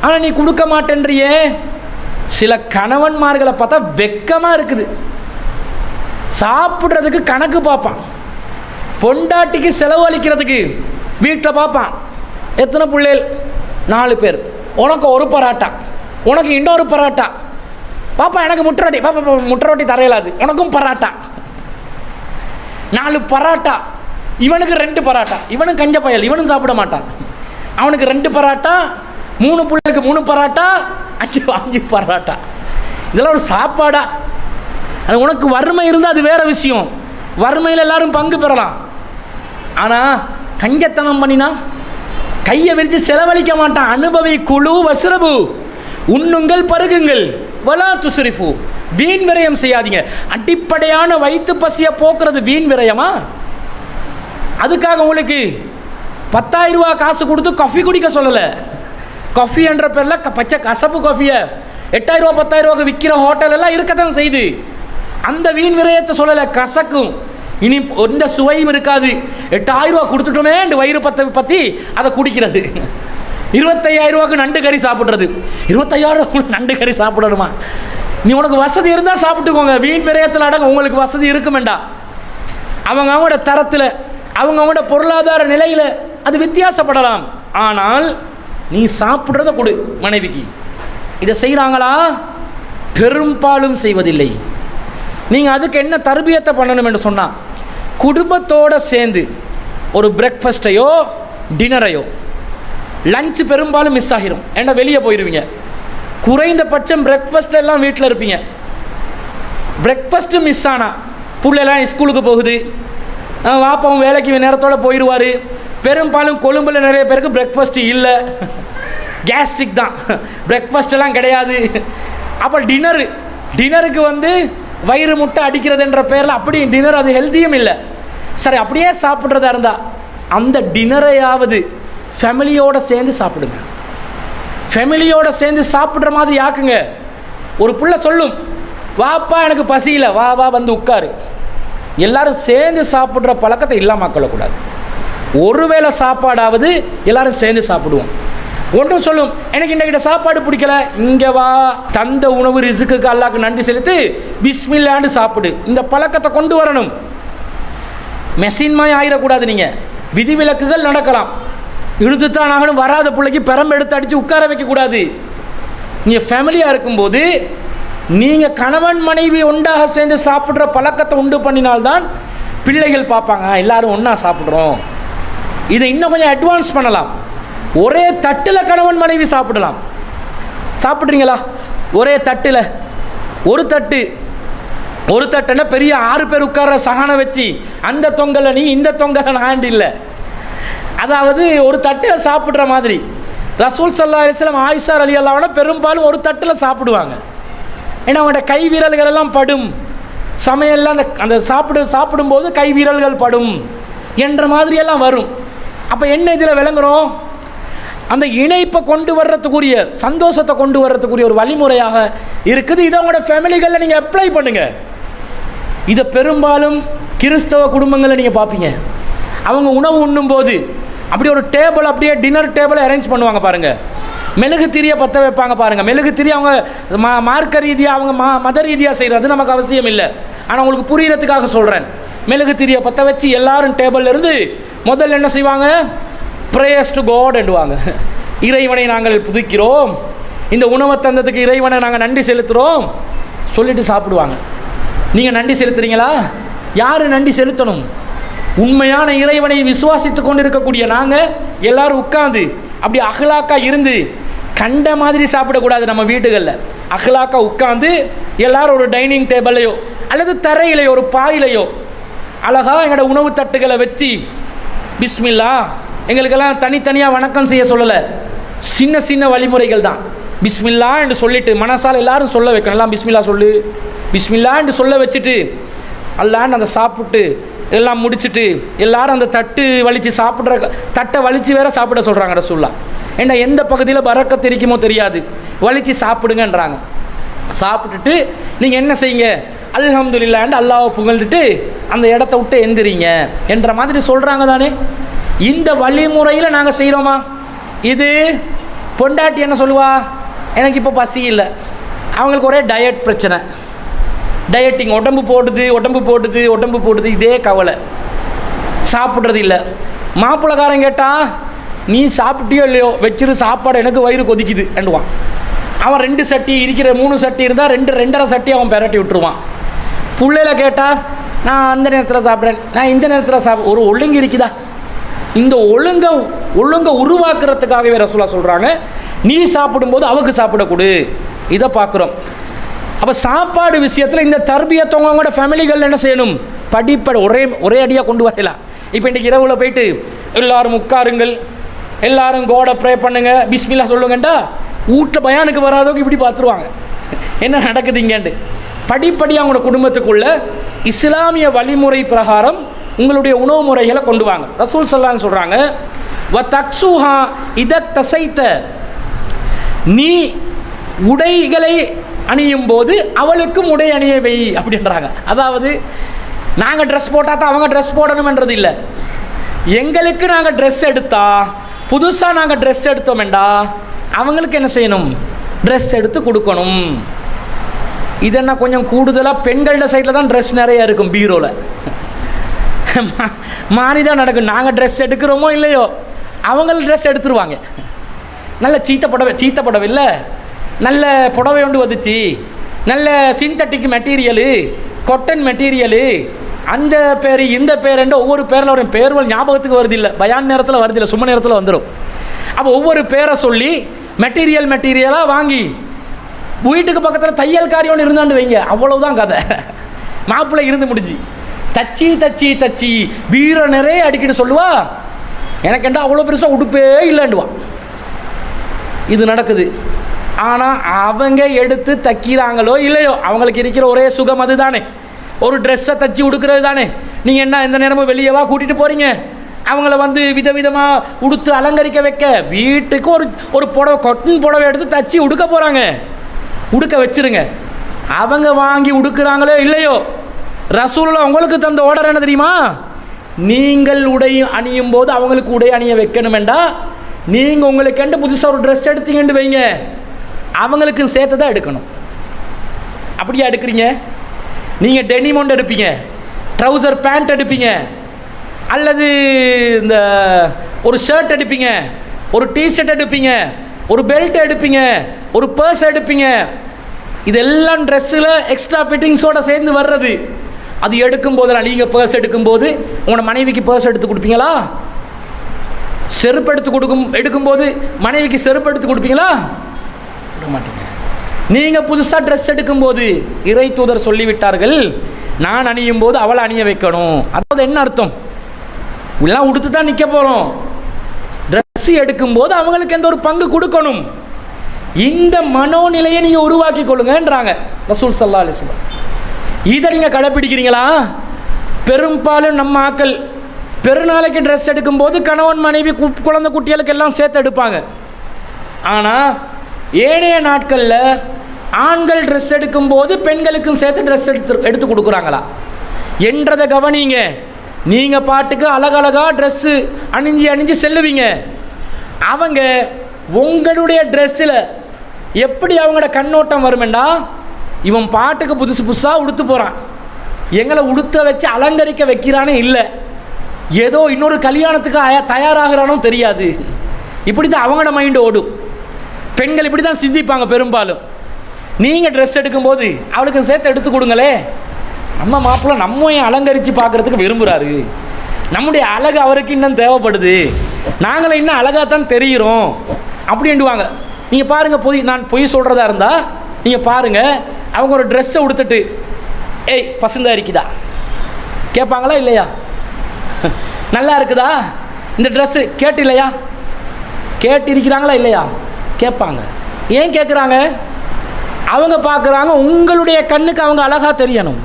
ஆனால் நீ கொடுக்க மாட்டேன்றியே. சில கணவன்மார்களை பார்த்தா வெக்கமாக இருக்குது. சாப்பிட்றதுக்கு கணக்கு பார்ப்பான், பொண்டாட்டிக்கு செலவு அளிக்கிறதுக்கு வீட்டில் பார்ப்பான். எத்தனை பிள்ளைகள்? 4 பேர். உனக்கு ஒரு பராட்டா, உனக்கு இன்னொரு பராட்டா. பாப்பா எனக்கு முட்டை ரொட்டி, பாப்பா முட்டை ரொட்டி தரையலாது, உனக்கும் பராட்டா. 4 பராட்டா. இவனுக்கு 2 பராட்டா. இவனும் கஞ்ச பயல், இவனும் சாப்பிட மாட்டான். அவனுக்கு 2 பராட்டா, 3 பிள்ளைக்கு 3 பராட்டா, 5 பராட்டா. இதெல்லாம் ஒரு சாப்பாடா? அது உனக்கு வறுமை இருந்தால் அது வேற விஷயம், வறுமையில் எல்லாரும் பங்கு பெறலாம். ஆனால் கஞ்சத்தனம் பண்ணினா கையை விரித்து செலவழிக்க மாட்டான். அனுபவி குழு வசுரபு, உண்ணுங்கள் பருகுங்கள், வலா துஸ்ரிஃபு, வீண் விரயம் செய்யாதீங்க. அடிப்படையான வயிற்று பசியை போக்குறது வீண் விரயமா? அதுக்காக உங்களுக்கு 10,000 ரூபா காசு கொடுத்து காஃபி குடிக்க சொல்லலை. காஃபி என்ற பேரில் பச்சை கசப்பு காஃபியை 8,000 ரூபா 10,000 ரூபாய்க்கு விற்கிற ஹோட்டல் எல்லாம் இருக்கத்தான் செய்து. அந்த வீண் விரயத்தை சொல்லலை. கசக்கும், இனி எந்த சுவையும் இருக்காது. 8,000 ரூபா கொடுத்துட்டோமே இந்த வயிறு பற்றி அதை குடிக்கிறது. 25,000 ரூபாய்க்கு நண்டு கறி சாப்பிட்றது. 25,000 ரூபாய்க்கு நண்டு கறி சாப்பிடணுமா? நீ உனக்கு வசதி இருந்தால் சாப்பிட்டுக்கோங்க. வீண் விரயத்தில் அடங்க உங்களுக்கு வசதி இருக்குமெண்டா. அவங்களோட தரத்தில் அவங்களோட பொருளாதார நிலையில் அது வித்தியாசப்படலாம். ஆனால் நீ சாப்பிட்றத கொடு மனைவிக்கு. இதை செய்கிறாங்களா? பெரும்பாலும் செய்வதில்லை. நீங்கள் அதுக்கு என்ன தர்பியத்தை பண்ணணும் என்று சொன்னால், குடும்பத்தோடு சேர்ந்து ஒரு பிரேக்ஃபாஸ்ட்டையோ டின்னரையோ, லஞ்சு பெரும்பாலும் மிஸ் ஆகிரும். ஏன்னா வெளியே போயிடுவீங்க. குறைந்தபட்சம் பிரேக்ஃபாஸ்ட் எல்லாம் வீட்டில் இருப்பீங்க. பிரேக்ஃபாஸ்ட்டு மிஸ் ஆனால் பிள்ளைலாம் ஸ்கூலுக்கு போகுது, வாப்பாவும் வேலைக்கு நேரத்தோடு போயிடுவார். பெரும்பாலும் கொழும்பில் நிறைய பேருக்கு பிரேக்ஃபாஸ்ட்டு இல்லை, கேஸ்ட்ரிக் தான், பிரேக்ஃபாஸ்ட்டெல்லாம் கிடையாது. அப்போ டின்னருக்கு வயிறு முட்டை அடிக்கிறது என்ற பேரில் அப்படி டின்னர் அது ஹெல்த்தியும் இல்லை. சரி, அப்படியே சாப்பிட்றதா இருந்தால் அந்த டின்னரையாவது ஃபேமிலியோடு சேர்ந்து சாப்பிடுங்க. ஃபேமிலியோடு சேர்ந்து சாப்பிட்ற மாதிரி ஆக்குங்க. ஒரு பிள்ளை சொல்லும், வாப்பா எனக்கு பசியில், வா வா வந்து உட்காரு. எல்லாரும் சேர்ந்து சாப்பிட்ற பழக்கத்தை இல்லாமல் கொள்ளக்கூடாது. ஒருவேளை சாப்பாடாவது எல்லாரும் சேர்ந்து சாப்பிடுவோம். ஒன்றும் சொல்லும், எனக்கு இன்றைக்கிட்ட சாப்பாடு பிடிக்கல, இங்கே வா, தந்த உணவு ரிசுக்குக்கு அல்லாஹ்க்கு நன்றி செலுத்து, பிஸ்மில்லான்னு சாப்பிடு. இந்த பழக்கத்தை கொண்டு வரணும். மெஷின் மாதிரி ஆயிடக்கூடாது. நீங்கள் விதிவிலக்குகள் நடக்கலாம், இழுத்துத்தான் ஆகணும். வராத பிள்ளைக்கு பெரம்பு எடுத்து அடித்து உட்கார வைக்கக்கூடாது. நீங்கள் ஃபேமிலியாக இருக்கும்போது நீங்கள் கணவன் மனைவி ஒன்றாக சேர்ந்து சாப்பிட்ற பழக்கத்தை உண்டு பண்ணினால்தான் பிள்ளைகள் பார்ப்பாங்க, எல்லாரும் ஒன்றா சாப்பிட்றோம். இதை இன்னும் கொஞ்சம் அட்வான்ஸ் பண்ணலாம். ஒரே தட்டில் கணவன் மனைவி சாப்பிடலாம். சாப்பிட்றீங்களா? ஒரே தட்டில் ஒரு தட்டுன்னா பெரிய 6 பேர் உட்கார்ற சகானை வச்சு அந்த தொங்கலை நீ இந்த தொங்கலை நான் இல்லை. அதாவது ஒரு தட்டில் சாப்பிட்ற மாதிரி. ரசூல் ஸல்லல்லாஹு அலைஹி வஸல்லம் ஆயிஷா ரலியல்லாஹு அன்ஹா பெரும்பாலும் ஒரு தட்டில் சாப்பிடுவாங்க. ஏன்னா அவங்களோட கை வீரல்கள் எல்லாம் படும், சமையல்லாம் அந்த சாப்பிடும்போது கை வீரல்கள் படும் என்ற மாதிரியெல்லாம் வரும். அப்போ என்ன இதில் விளங்குறோம்? அந்த இணைப்பை கொண்டு வர்றதுக்குரிய, சந்தோஷத்தை கொண்டு வர்றதுக்குரிய ஒரு வழிமுறையாக இருக்குது. இதை உங்களோட ஃபேமிலிகளில் நீங்கள் அப்ளை பண்ணுங்கள். இதை பெரும்பாலும் கிறிஸ்தவ குடும்பங்களில் நீங்கள் பார்ப்பீங்க. அவங்க உணவு உண்ணும்போது அப்படி ஒரு டேபிள், அப்படியே டின்னர் டேபிளை அரேஞ்ச் பண்ணுவாங்க பாருங்கள். மெழுகு திரியை பற்ற வைப்பாங்க பாருங்கள். மெழுகு திரி அவங்க மார்க்க ரீதியாக, அவங்க மத ரீதியாக செய்கிறது நமக்கு அவசியம் இல்லை. ஆனால் உங்களுக்கு புரியறதுக்காக சொல்கிறேன். மெழுகு திரியை பற்ற வச்சு எல்லாரும் டேபிளில் இருந்து முதல்ல என்ன செய்வாங்க? ப்ரேயர்ஸ் டு காட் என்றுவாங்க. இறைவனை நாங்கள் புதுக்கிறோம், இந்த உணவை தந்ததுக்கு இறைவனை நாங்கள் நன்றி செலுத்துகிறோம் சொல்லிட்டு சாப்பிடுவாங்க. நீங்கள் நன்றி செலுத்துறீங்களா? யார் நன்றி செலுத்தணும்? உண்மையான இறைவனை விசுவாசித்து கொண்டு இருக்கக்கூடிய நாங்கள் எல்லாரும் உட்காந்து அப்படி அஹ்லாக்கா இருந்து கண்ட மாதிரி சாப்பிடக்கூடாது. நம்ம வீடுகளில் அஹ்லாக்கா உட்காந்து எல்லாரும் ஒரு டைனிங் டேபிளையோ அல்லது தரையிலையோ ஒரு பாயிலையோ அழகாக எங்களோட உணவு தட்டுகளை வச்சு பிஸ்மில்லா, எங்களுக்கெல்லாம் தனித்தனியாக வணக்கம் செய்ய சொல்லலை, சின்ன சின்ன வழிமுறைகள் தான். பிஸ்மில்லா என்று சொல்லிட்டு மனசால் எல்லாரும் சொல்ல வைக்கணும். எல்லாம் பிஸ்மில்லா சொல்லு, பிஸ்மில்லா என்று சொல்ல வச்சுட்டு அல்லான்னு அந்த சாப்பிட்டு எல்லாம் முடிச்சுட்டு எல்லாரும் அந்த தட்டு வலித்து சாப்பிட்ற தட்டை வலித்து வேற சாப்பிட சொல்கிறாங்க ரசூலுல்லாஹ். ஏன்னா எந்த பகுதியில் பரக்கத்து இருக்குமோ தெரியாது, வலித்து சாப்பிடுங்கன்றாங்க. சாப்பிட்டுட்டு நீங்கள் என்ன செய்யுங்க? அல்ஹம்துலில்லாஹ்னு அல்லாஹ்வை புகழ்ந்துட்டு அந்த இடத்த விட்டு எந்திரிங்க என்ற மாதிரி சொல்கிறாங்க தானே. இந்த வழிமுறையில் நாங்கள் செய்கிறோமா? இது பொண்டாட்டி என்ன சொல்லுவா? எனக்கு இப்போ பசி இல்லை, அவங்களுக்கு ஒரே டயட் பிரச்சனை, டயட்டிங், உடம்பு போடுது, இதே கவலை, சாப்பிட்றது இல்லை. மாப்பிள்ளைக்காரன் கேட்டால் நீ சாப்பிட்டியோ இல்லையோ, வச்சிரு சாப்பாடு, எனக்கு வயிறு கொதிக்குது என்றுவான். அவன் 2 சட்டி இருக்கிற 3 சட்டி இருந்தால் 2.5 சட்டி அவன் பெரட்டி விட்டுருவான். பிள்ளையில கேட்டால் நான் அந்த நேரத்தில் சாப்பிட்றேன், நான் இந்த நேரத்தில் ஒரு ஒழுங்கு இருக்குதா? இந்த ஒழுங்கை உருவாக்குறதுக்காகவே ரசூலுல்லாஹ் சொல்கிறாங்க, நீ சாப்பிடும்போது அவக்கு சாப்பிடக்கூடு. இதை பார்க்குறோம். அப்போ சாப்பாடு விஷயத்தில் இந்த தர்பியத்தவங்களோட ஃபேமிலிகள் என்ன செய்யணும்? ஒரே அடியாக கொண்டு வரலாம். இப்போ இன்றைக்கி இரவில் போயிட்டு எல்லாரும் உட்காருங்கள், எல்லாரும் கோடை ப்ரே பண்ணுங்க, பிஸ்மில்லா சொல்லுங்கண்டா வீட்டில் பயானுக்கு வராதவங்க இப்படி பார்த்துருவாங்க என்ன நடக்குது இங்கேண்டு. படிப்படியாக அவங்களோட குடும்பத்துக்குள்ள இஸ்லாமிய வழிமுறை பிரகாரம் உங்களுடைய உணவு முறைகளை கொண்டு வாங்க. ரசூல் ஸல்லல்லாஹு அலைஹி சொல்கிறாங்க, வ தக்ஸுஹா இத தசைத்த, நீ உடைகளை அணியும் போது அவளுக்கும் உடை அணிய வை அப்படின்றாங்க. அதாவது நாங்கள் ட்ரெஸ் போட்டால் தான் அவங்க ட்ரெஸ் போடணும்ன்றது இல்லை. எங்களுக்கு நாங்கள் ட்ரெஸ் எடுத்தா, புதுசாக நாங்கள் ட்ரெஸ் எடுத்தோம்டா அவங்களுக்கு என்ன செய்யணும்? ட்ரெஸ் எடுத்து கொடுக்கணும். இதென்ன கொஞ்சம் கூடுதலாக பெண்களோட சைடில் தான் ட்ரெஸ் நிறையா இருக்கும் பீரோவில். மாறி தான் நடக்கும். நாங்கள் ட்ரெஸ் எடுக்கிறோமோ இல்லையோ அவங்களும் ட்ரெஸ் எடுத்துருவாங்க. நல்ல சீத்த புடவை இல்லை, நல்ல புடவை ஒன்று வந்துச்சு, நல்ல சிந்தட்டிக் மெட்டீரியலு, கொட்டன் மெட்டீரியலு, அந்த பேர் இந்த பேருன்ற ஒவ்வொரு பேரில் வரும். பேர்கள் ஞாபகத்துக்கு வருதில்லை, பயான் நேரத்தில் வருதில்லை, சும்மா நேரத்தில் வந்துடும். அப்போ ஒவ்வொரு பேரை சொல்லி மெட்டீரியலாக வாங்கி வீட்டுக்கு பக்கத்தில் தையல்காரி ஒன்று இருந்தாண்டு வைங்க, அவ்வளவுதான் கதை. மாப்பிள்ளை இருந்து முடிஞ்சு தச்சி பீரோ நிறைய அடிக்கிட்டு சொல்லுவா, எனக்கெண்டா அவ்வளோ பெருசாக உடுப்பே இல்லைண்டுவான். இது நடக்குது. ஆனால் அவங்க எடுத்து தைக்கிறாங்களோ இல்லையோ அவங்களுக்கு இருக்கிற ஒரே சுகம் அது தானே, ஒரு ட்ரெஸ்ஸை தச்சு உடுக்கிறது தானே. நீங்கள் என்ன எந்த நேரமும் வெளியவா கூட்டிகிட்டு போகிறீங்க? அவங்கள வந்து விதவிதமாக உடுத்து அலங்கரிக்க வைக்க, வீட்டுக்கு ஒரு புடவை கொட்டன் புடவை எடுத்து தச்சு உடுக்க போகிறாங்க. உடுக்க வச்சுருங்க. அவங்க வாங்கி உடுக்குறாங்களோ இல்லையோ, ரசூலுல்லாஹ் உங்களுக்கு தந்த ஆர்டர் என்ன தெரியுமா? நீங்கள் உடை அணியும் போது அவங்களுக்கு உடை அணிய வைக்கணுமெண்டா, நீங்கள் உங்களுக்கு புதுசாக ஒரு ட்ரெஸ் எடுத்தீங்கன்னு வைங்க, அவங்களுக்கு சேர்த்து தான் எடுக்கணும். அப்படியா எடுக்கிறீங்க? நீங்கள் டெனிம் ஒன்று எடுப்பீங்க, ட்ரௌசர் பேண்ட் எடுப்பீங்க, அல்லது இந்த ஒரு ஷர்ட் எடுப்பீங்க, ஒரு டிஷர்ட் எடுப்பீங்க, ஒரு பெல்ட் எடுப்பீங்க, ஒரு பர்ஸ் எடுப்பீங்க. இதெல்லாம் ட்ரெஸ்ஸில் எக்ஸ்ட்ரா ஃபிட்டிங்ஸோடு சேர்ந்து வர்றது. அது எடுக்கும் போதெல்லாம் நீங்கள் பர்ஸ் எடுக்கும்போது உங்களோட மனைவிக்கு பர்ஸ் எடுத்து கொடுப்பீங்களா? செருப்பு எடுக்கும்போது மனைவிக்கு செருப்பு எடுத்து கொடுப்பீங்களா? விட மாட்டீங்க. நீங்கள் புதுசாக ட்ரெஸ் எடுக்கும்போது இறை தூதர் சொல்லிவிட்டார்கள், நான் அணியும் போது அவளை அணிய வைக்கணும். அதாவது என்ன அர்த்தம்? எல்லாம் உடுத்து தான் நிற்க போகிறோம். ட்ரெஸ் எடுக்கும்போது அவங்களுக்கு எந்த ஒரு பங்கு கொடுக்கணும். இந்த மனோநிலையை நீங்கள் உருவாக்கி கொள்ளுங்கன்றாங்க ரசூல் ஸல்லல்லாஹு அலைஹி வஸல்லம். இதை நீங்கள் கடைப்பிடிக்கிறீங்களா? பெரும்பாலும் நம்ம ஆக்கள் பெருநாளைக்கு ட்ரெஸ் எடுக்கும்போது கணவன் மனைவி குழந்தை குட்டிகளுக்கு எல்லாம் சேர்த்து எடுப்பாங்க. ஆனால் ஏனைய நாட்களில் ஆண்கள் ட்ரெஸ் எடுக்கும்போது பெண்களுக்கும் சேர்த்து ட்ரெஸ் எடுத்து கொடுக்குறாங்களா என்றதை கவனிங்க. நீங்கள் பாட்டுக்கு அழகழகாக ட்ரெஸ்ஸு அணிஞ்சு செல்லுவீங்க. அவங்க உங்களுடைய ட்ரெஸ்ஸில் எப்படி அவங்களோட கண்ணோட்டம் வருமெண்டா, இவன் பாட்டுக்கு புதுசாக உடுத்து போகிறான், எங்களை உடுத்த வச்சு அலங்கரிக்க வைக்கிறானே இல்லை, ஏதோ இன்னொரு கல்யாணத்துக்கு தயாராகிறானோ தெரியாது. இப்படி தான் அவங்களோட மைண்டு ஓடும். பெண்கள் இப்படி தான் சிந்திப்பாங்க பெரும்பாலும். நீங்கள் ட்ரெஸ் எடுக்கும்போது அவளுக்கு சேர்த்து எடுத்து கொடுங்களே. நம்ம மாப்பிள்ளை நம்ம அலங்கரித்து பார்க்குறதுக்கு விரும்புகிறாரு, நம்முடைய அழகு அவருக்கு இன்னும் தேவைப்படுது, நாங்களும் இன்னும் அழகாக தான் தெரிகிறோம் அப்படின்டுவாங்க. நீங்கள் பாருங்கள், நான் பொய் சொல்கிறதா இருந்தால் நீங்கள் பாருங்கள், அவங்க ஒரு ட்ரெஸ்ஸை உடுத்துட்டு ஏய் பசந்தா இருக்குதா கேட்பாங்களா இல்லையா? நல்லா இருக்குதா இந்த ட்ரெஸ்ஸு கேட்டு இல்லையா? கேட்டு இருக்கிறாங்களா இல்லையா? கேட்பாங்க. ஏன் கேட்குறாங்க? அவங்க பார்க்குறாங்க உங்களுடைய கண்ணுக்கு அவங்க அழகாக தெரியணும்.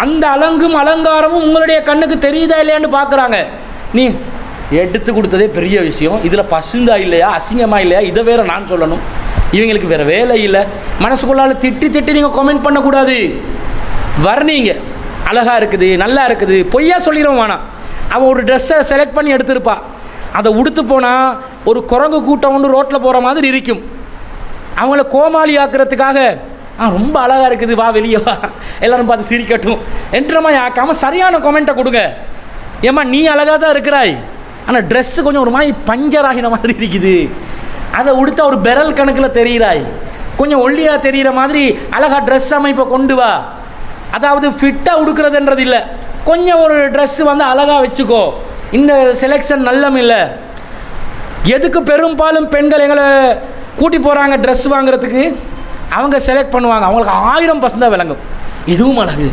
அந்த அலங்கும் அலங்காரமும் உங்களுடைய கண்ணுக்கு தெரியுதா இல்லையான்னு பார்க்குறாங்க. நீ எடுத்து கொடுத்ததே பெரிய விஷயம், இதில் பசுந்தா இல்லையா, அசிங்கமாக இல்லையா, இதை வேறு நான் சொல்லணும். இவங்களுக்கு வேறு வேலை இல்லை. மனசுக்குள்ளால் திட்டி நீங்கள் கமெண்ட் பண்ணக்கூடாது. வர்ணீங்க, அழகாக இருக்குது, நல்லா இருக்குது, பொய்யா சொல்லிடுவோம் வேணாம். அவன் ஒரு ட்ரெஸ்ஸை செலக்ட் பண்ணி எடுத்துருப்பா, அதை உடுத்து போனால் ஒரு குரங்கு கூட்டம் ஒன்று ரோட்டில் போகிற மாதிரி இருக்கும். அவங்கள கோமாளி ஆக்கிறதுக்காக ரொம்ப அழகாக இருக்குது, வா வெளியே வா, எல்லோரும் பார்த்து சிரிக்கட்டும் என்றமா ஆக்காமல் சரியான கமெண்ட்டை கொடுங்க. ஏம்மா நீ அழகாக தான் இருக்கிறாய், ஆனால் ட்ரெஸ்ஸு கொஞ்சம் ஒரு மாதிரி பஞ்சர் ஆகின மாதிரி இருக்குது, அதை உடுத்தா ஒரு பெரல் கணக்கில் தெரிகிறாய், கொஞ்சம் ஒல்லியாக தெரிகிற மாதிரி அழகாக ட்ரெஸ் அமைப்பை கொண்டு வா. அதாவது ஃபிட்டாக உடுக்கிறதுன்றது இல்லை, கொஞ்சம் ஒரு ட்ரெஸ்ஸு வந்து அழகாக வச்சுக்கோ, இந்த செலெக்ஷன் நல்லம் இல்லை. எதுக்கு பெரும்பாலும் பெண்கள் எங்களை கூட்டி போகிறாங்க ட்ரெஸ் வாங்குறதுக்கு? அவங்க செலக்ட் பண்ணுவாங்க, அவங்களுக்கு 1000 பசந்தாக விளங்கும். இதுவும் அழகு,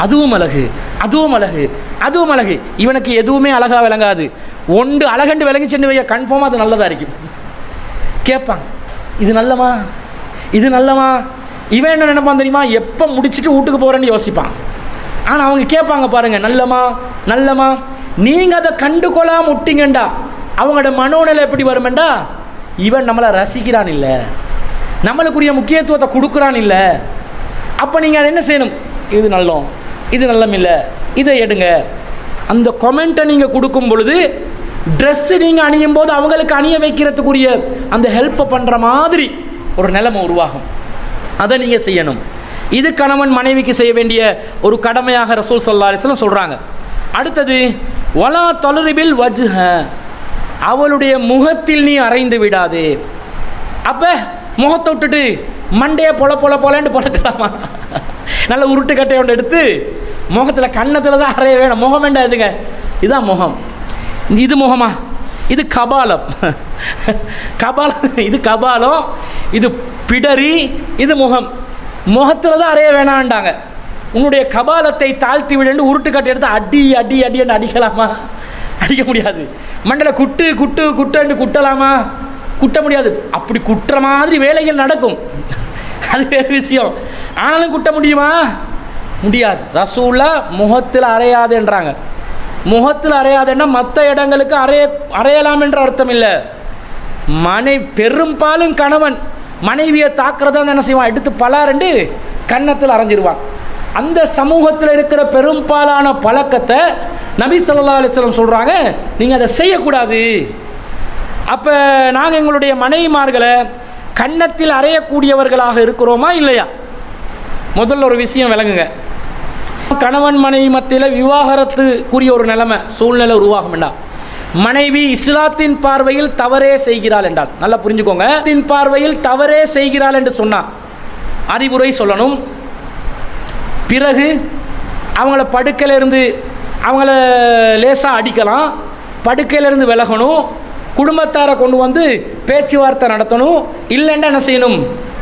அதுவும் அழகு, அதுவும் அழகு, அதுவும் அழகு. இவனுக்கு எதுவுமே அழகாக விளங்காது. ஒன்று அழகண்டு விளங்கிச்சுன்னு வைய, கன்ஃபார்மாக அது நல்லதாக இருக்கும். கேட்பாங்க, இது நல்லமா, இது நல்லமா. இவன் என்ன நினைப்பான் தெரியுமா? எப்போ முடிச்சுட்டு வீட்டுக்கு போகிறேன்னு யோசிப்பான். ஆனால் அவங்க கேட்பாங்க பாருங்கள், நல்லமா நல்லமா. நீங்கள் அதை கண்டுகொள்ளாமல் விட்டீங்கண்டா அவங்களோட மனோநிலை எப்படி வருமெண்டா, இவன் நம்மளை ரசிக்கிறான் இல்லை, நம்மளுக்குரிய முக்கியத்துவத்தை கொடுக்குறான் இல்லை. அப்போ நீங்கள் அதை என்ன செய்யணும்? இது நல்லம், இது நல்லம் இல்லை, இதை எடுங்க. அந்த கமெண்ட்டை நீங்கள் கொடுக்கும் பொழுது ட்ரெஸ்ஸு நீங்கள் அணியும் போது அவங்களுக்கு அணிய வைக்கிறதுக்குரிய அந்த ஹெல்ப்பை பண்ணுற மாதிரி ஒரு நிலைமை உருவாகும். அதை நீங்கள் செய்யணும். இது கணவன் மனைவிக்கு செய்ய வேண்டிய ஒரு கடமையாக ரசூல் ஸல்லல்லாஹு அலைஹி வஸல்லம் சொல்கிறாங்க. அடுத்தது, வலா தலரிபில் வஜ்ஹ, அவளுடைய முகத்தில் நீ அறைந்து விடாதே. அப்போ முகத்தை விட்டுட்டு மண்டையை பொலன்னு பொழக்கலாமா? நல்ல உருட்டு கட்டையை ஒன்று எடுத்து முகத்தில் கன்னத்தில் தான் அறைய வேணும். முகம் வேண்டாம், எதுங்க இதுதான் முகம். இது முகமா? இது கபாலம். கபாலம், இது கபாலம், இது பிடரி, இது முகம். முகத்தில் தான் அறைய வேணான்டாங்க. உன்னுடைய கபாலத்தை தாழ்த்தி விடன்னு உருட்டுக்கட்டை எடுத்து அடி அடி அடின்னு அடிக்கலாமா? அடிக்க முடியாது. மண்டல குட்டு குட்டு குட்டுன்னு குட்டலாமா? குட்ட முடியாது. அப்படி குட்டுற மாதிரி வேலைகள் நடக்கும், அது வேறு விஷயம். ஆனாலும் குட்ட முடியுமா? முடியாது. ரசூலா முகத்தில் அறையாதுன்றாங்க. முகத்தில் அறையாதுன்னா மற்ற இடங்களுக்கு அறையலாம் என்ற அர்த்தம் இல்லை. பெரும்பாலும் கணவன் மனைவியை தாக்குறதா என்ன செய்வான், எடுத்து பலாரண்டு கன்னத்தில் அரைஞ்சிருவான். அந்த சமூகத்தில் இருக்கிற பெரும்பாலான பழக்கத்தை நபி ஸல்லல்லாஹு அலைஹி வஸல்லம் சொல்கிறாங்க, நீங்கள் அதை செய்யக்கூடாது. அப்போ நாங்கள் எங்களுடைய மனைவிமார்களை கன்னத்தில் அறையக்கூடியவர்களாக இருக்கிறோமா இல்லையா? முதல்ல ஒரு விஷயம் விளங்குங்க. கணவன் மனைவி மத்தியில் விவாகரத்துக்குரிய ஒரு நிலைமை சூழ்நிலை உருவாகும் என்றால், மனைவி இஸ்லாத்தின் பார்வையில் தவறே செய்கிறாள் என்றால், நல்லா புரிஞ்சுக்கோங்க, இஸ்லாத்தின் பார்வையில் தவறே செய்கிறாள் என்று சொன்னால் அறிவுரை சொல்லணும். பிறகு அவங்கள படுக்கையிலிருந்து அவங்கள லேசாக அடிக்கலாம், படுக்கையிலிருந்து விலகணும், குடும்பத்தாரை கொண்டு வந்து பேச்சுவார்த்தை நடத்தணும், இல்லைன்னா என்ன செய்யணும்,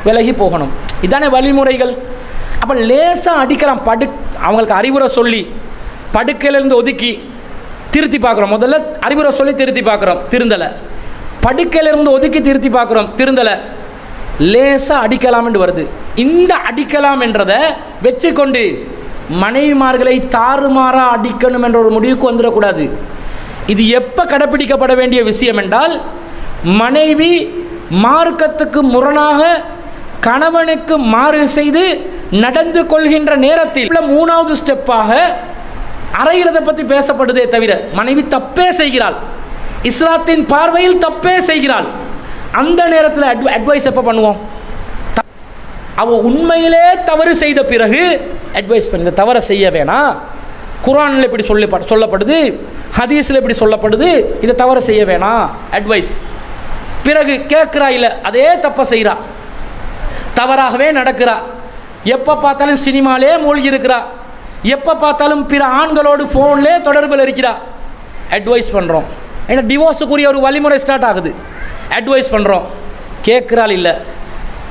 விலகி போகணும். இதானே வழிமுறைகள். அப்போ லேசாக அடிக்கலாம், அவங்களுக்கு அறிவுரை சொல்லி படுக்கையிலேருந்து ஒதுக்கி திருத்தி பார்க்குறோம். முதல்ல அறிவுரை சொல்லி திருத்தி பார்க்குறோம், திருந்தலை. படுக்கையிலிருந்து ஒதுக்கி திருத்தி பார்க்குறோம், திருந்தலை. லேசாக அடிக்கலாம் என்று வருது. இந்த அடிக்கலாம் என்றதை வச்சு கொண்டு மனைவிமார்களை தாறுமாறாக அடிக்கணும் என்ற ஒரு முடிவுக்கு வந்துடக்கூடாது. இது எப்போ கடைப்பிடிக்கப்பட வேண்டிய விஷயம் என்றால், மனைவி மார்க்கத்துக்கு முரணாக கணவனுக்கு மாறு செய்து நடந்து கொள்கின்ற நேரத்தில் மூணாவது ஸ்டெப்பாக அறைகிறத பற்றி பேசப்படுதே தவிர, மனைவி தப்பே செய்கிறாள், இஸ்லாத்தின் பார்வையில் தப்பே செய்கிறாள், அந்த நேரத்தில் அட்வைஸ் எப்போ பண்ணுவோம்? அவள் உண்மையிலே தவறு செய்த பிறகு அட்வைஸ் பண்ணி, இந்த தவறை செய்ய வேணாம், குர்ஆனில் இப்படி சொல்லப்படுது, ஹதீஸில் இப்படி சொல்லப்படுது, இதை தவறு செய்ய வேணாம், அட்வைஸ். பிறகு கேட்குறா, இல்லை அதே தப்பை செய்கிறா, தவறாகவே நடக்கிறா, எப்போ பார்த்தாலும் சினிமாலே மூழ்கி இருக்கிறா, எப்போ பார்த்தாலும் பிற ஆண்களோடு ஃபோன்லே தொடர்பில் இருக்கிறா, அட்வைஸ் பண்ணுறோம். ஏன்னா டிவோர்ஸுக்குரிய ஒரு வழிமுறை ஸ்டார்ட் ஆகுது. அட்வைஸ் பண்ணுறோம், கேட்குறாள் இல்லை,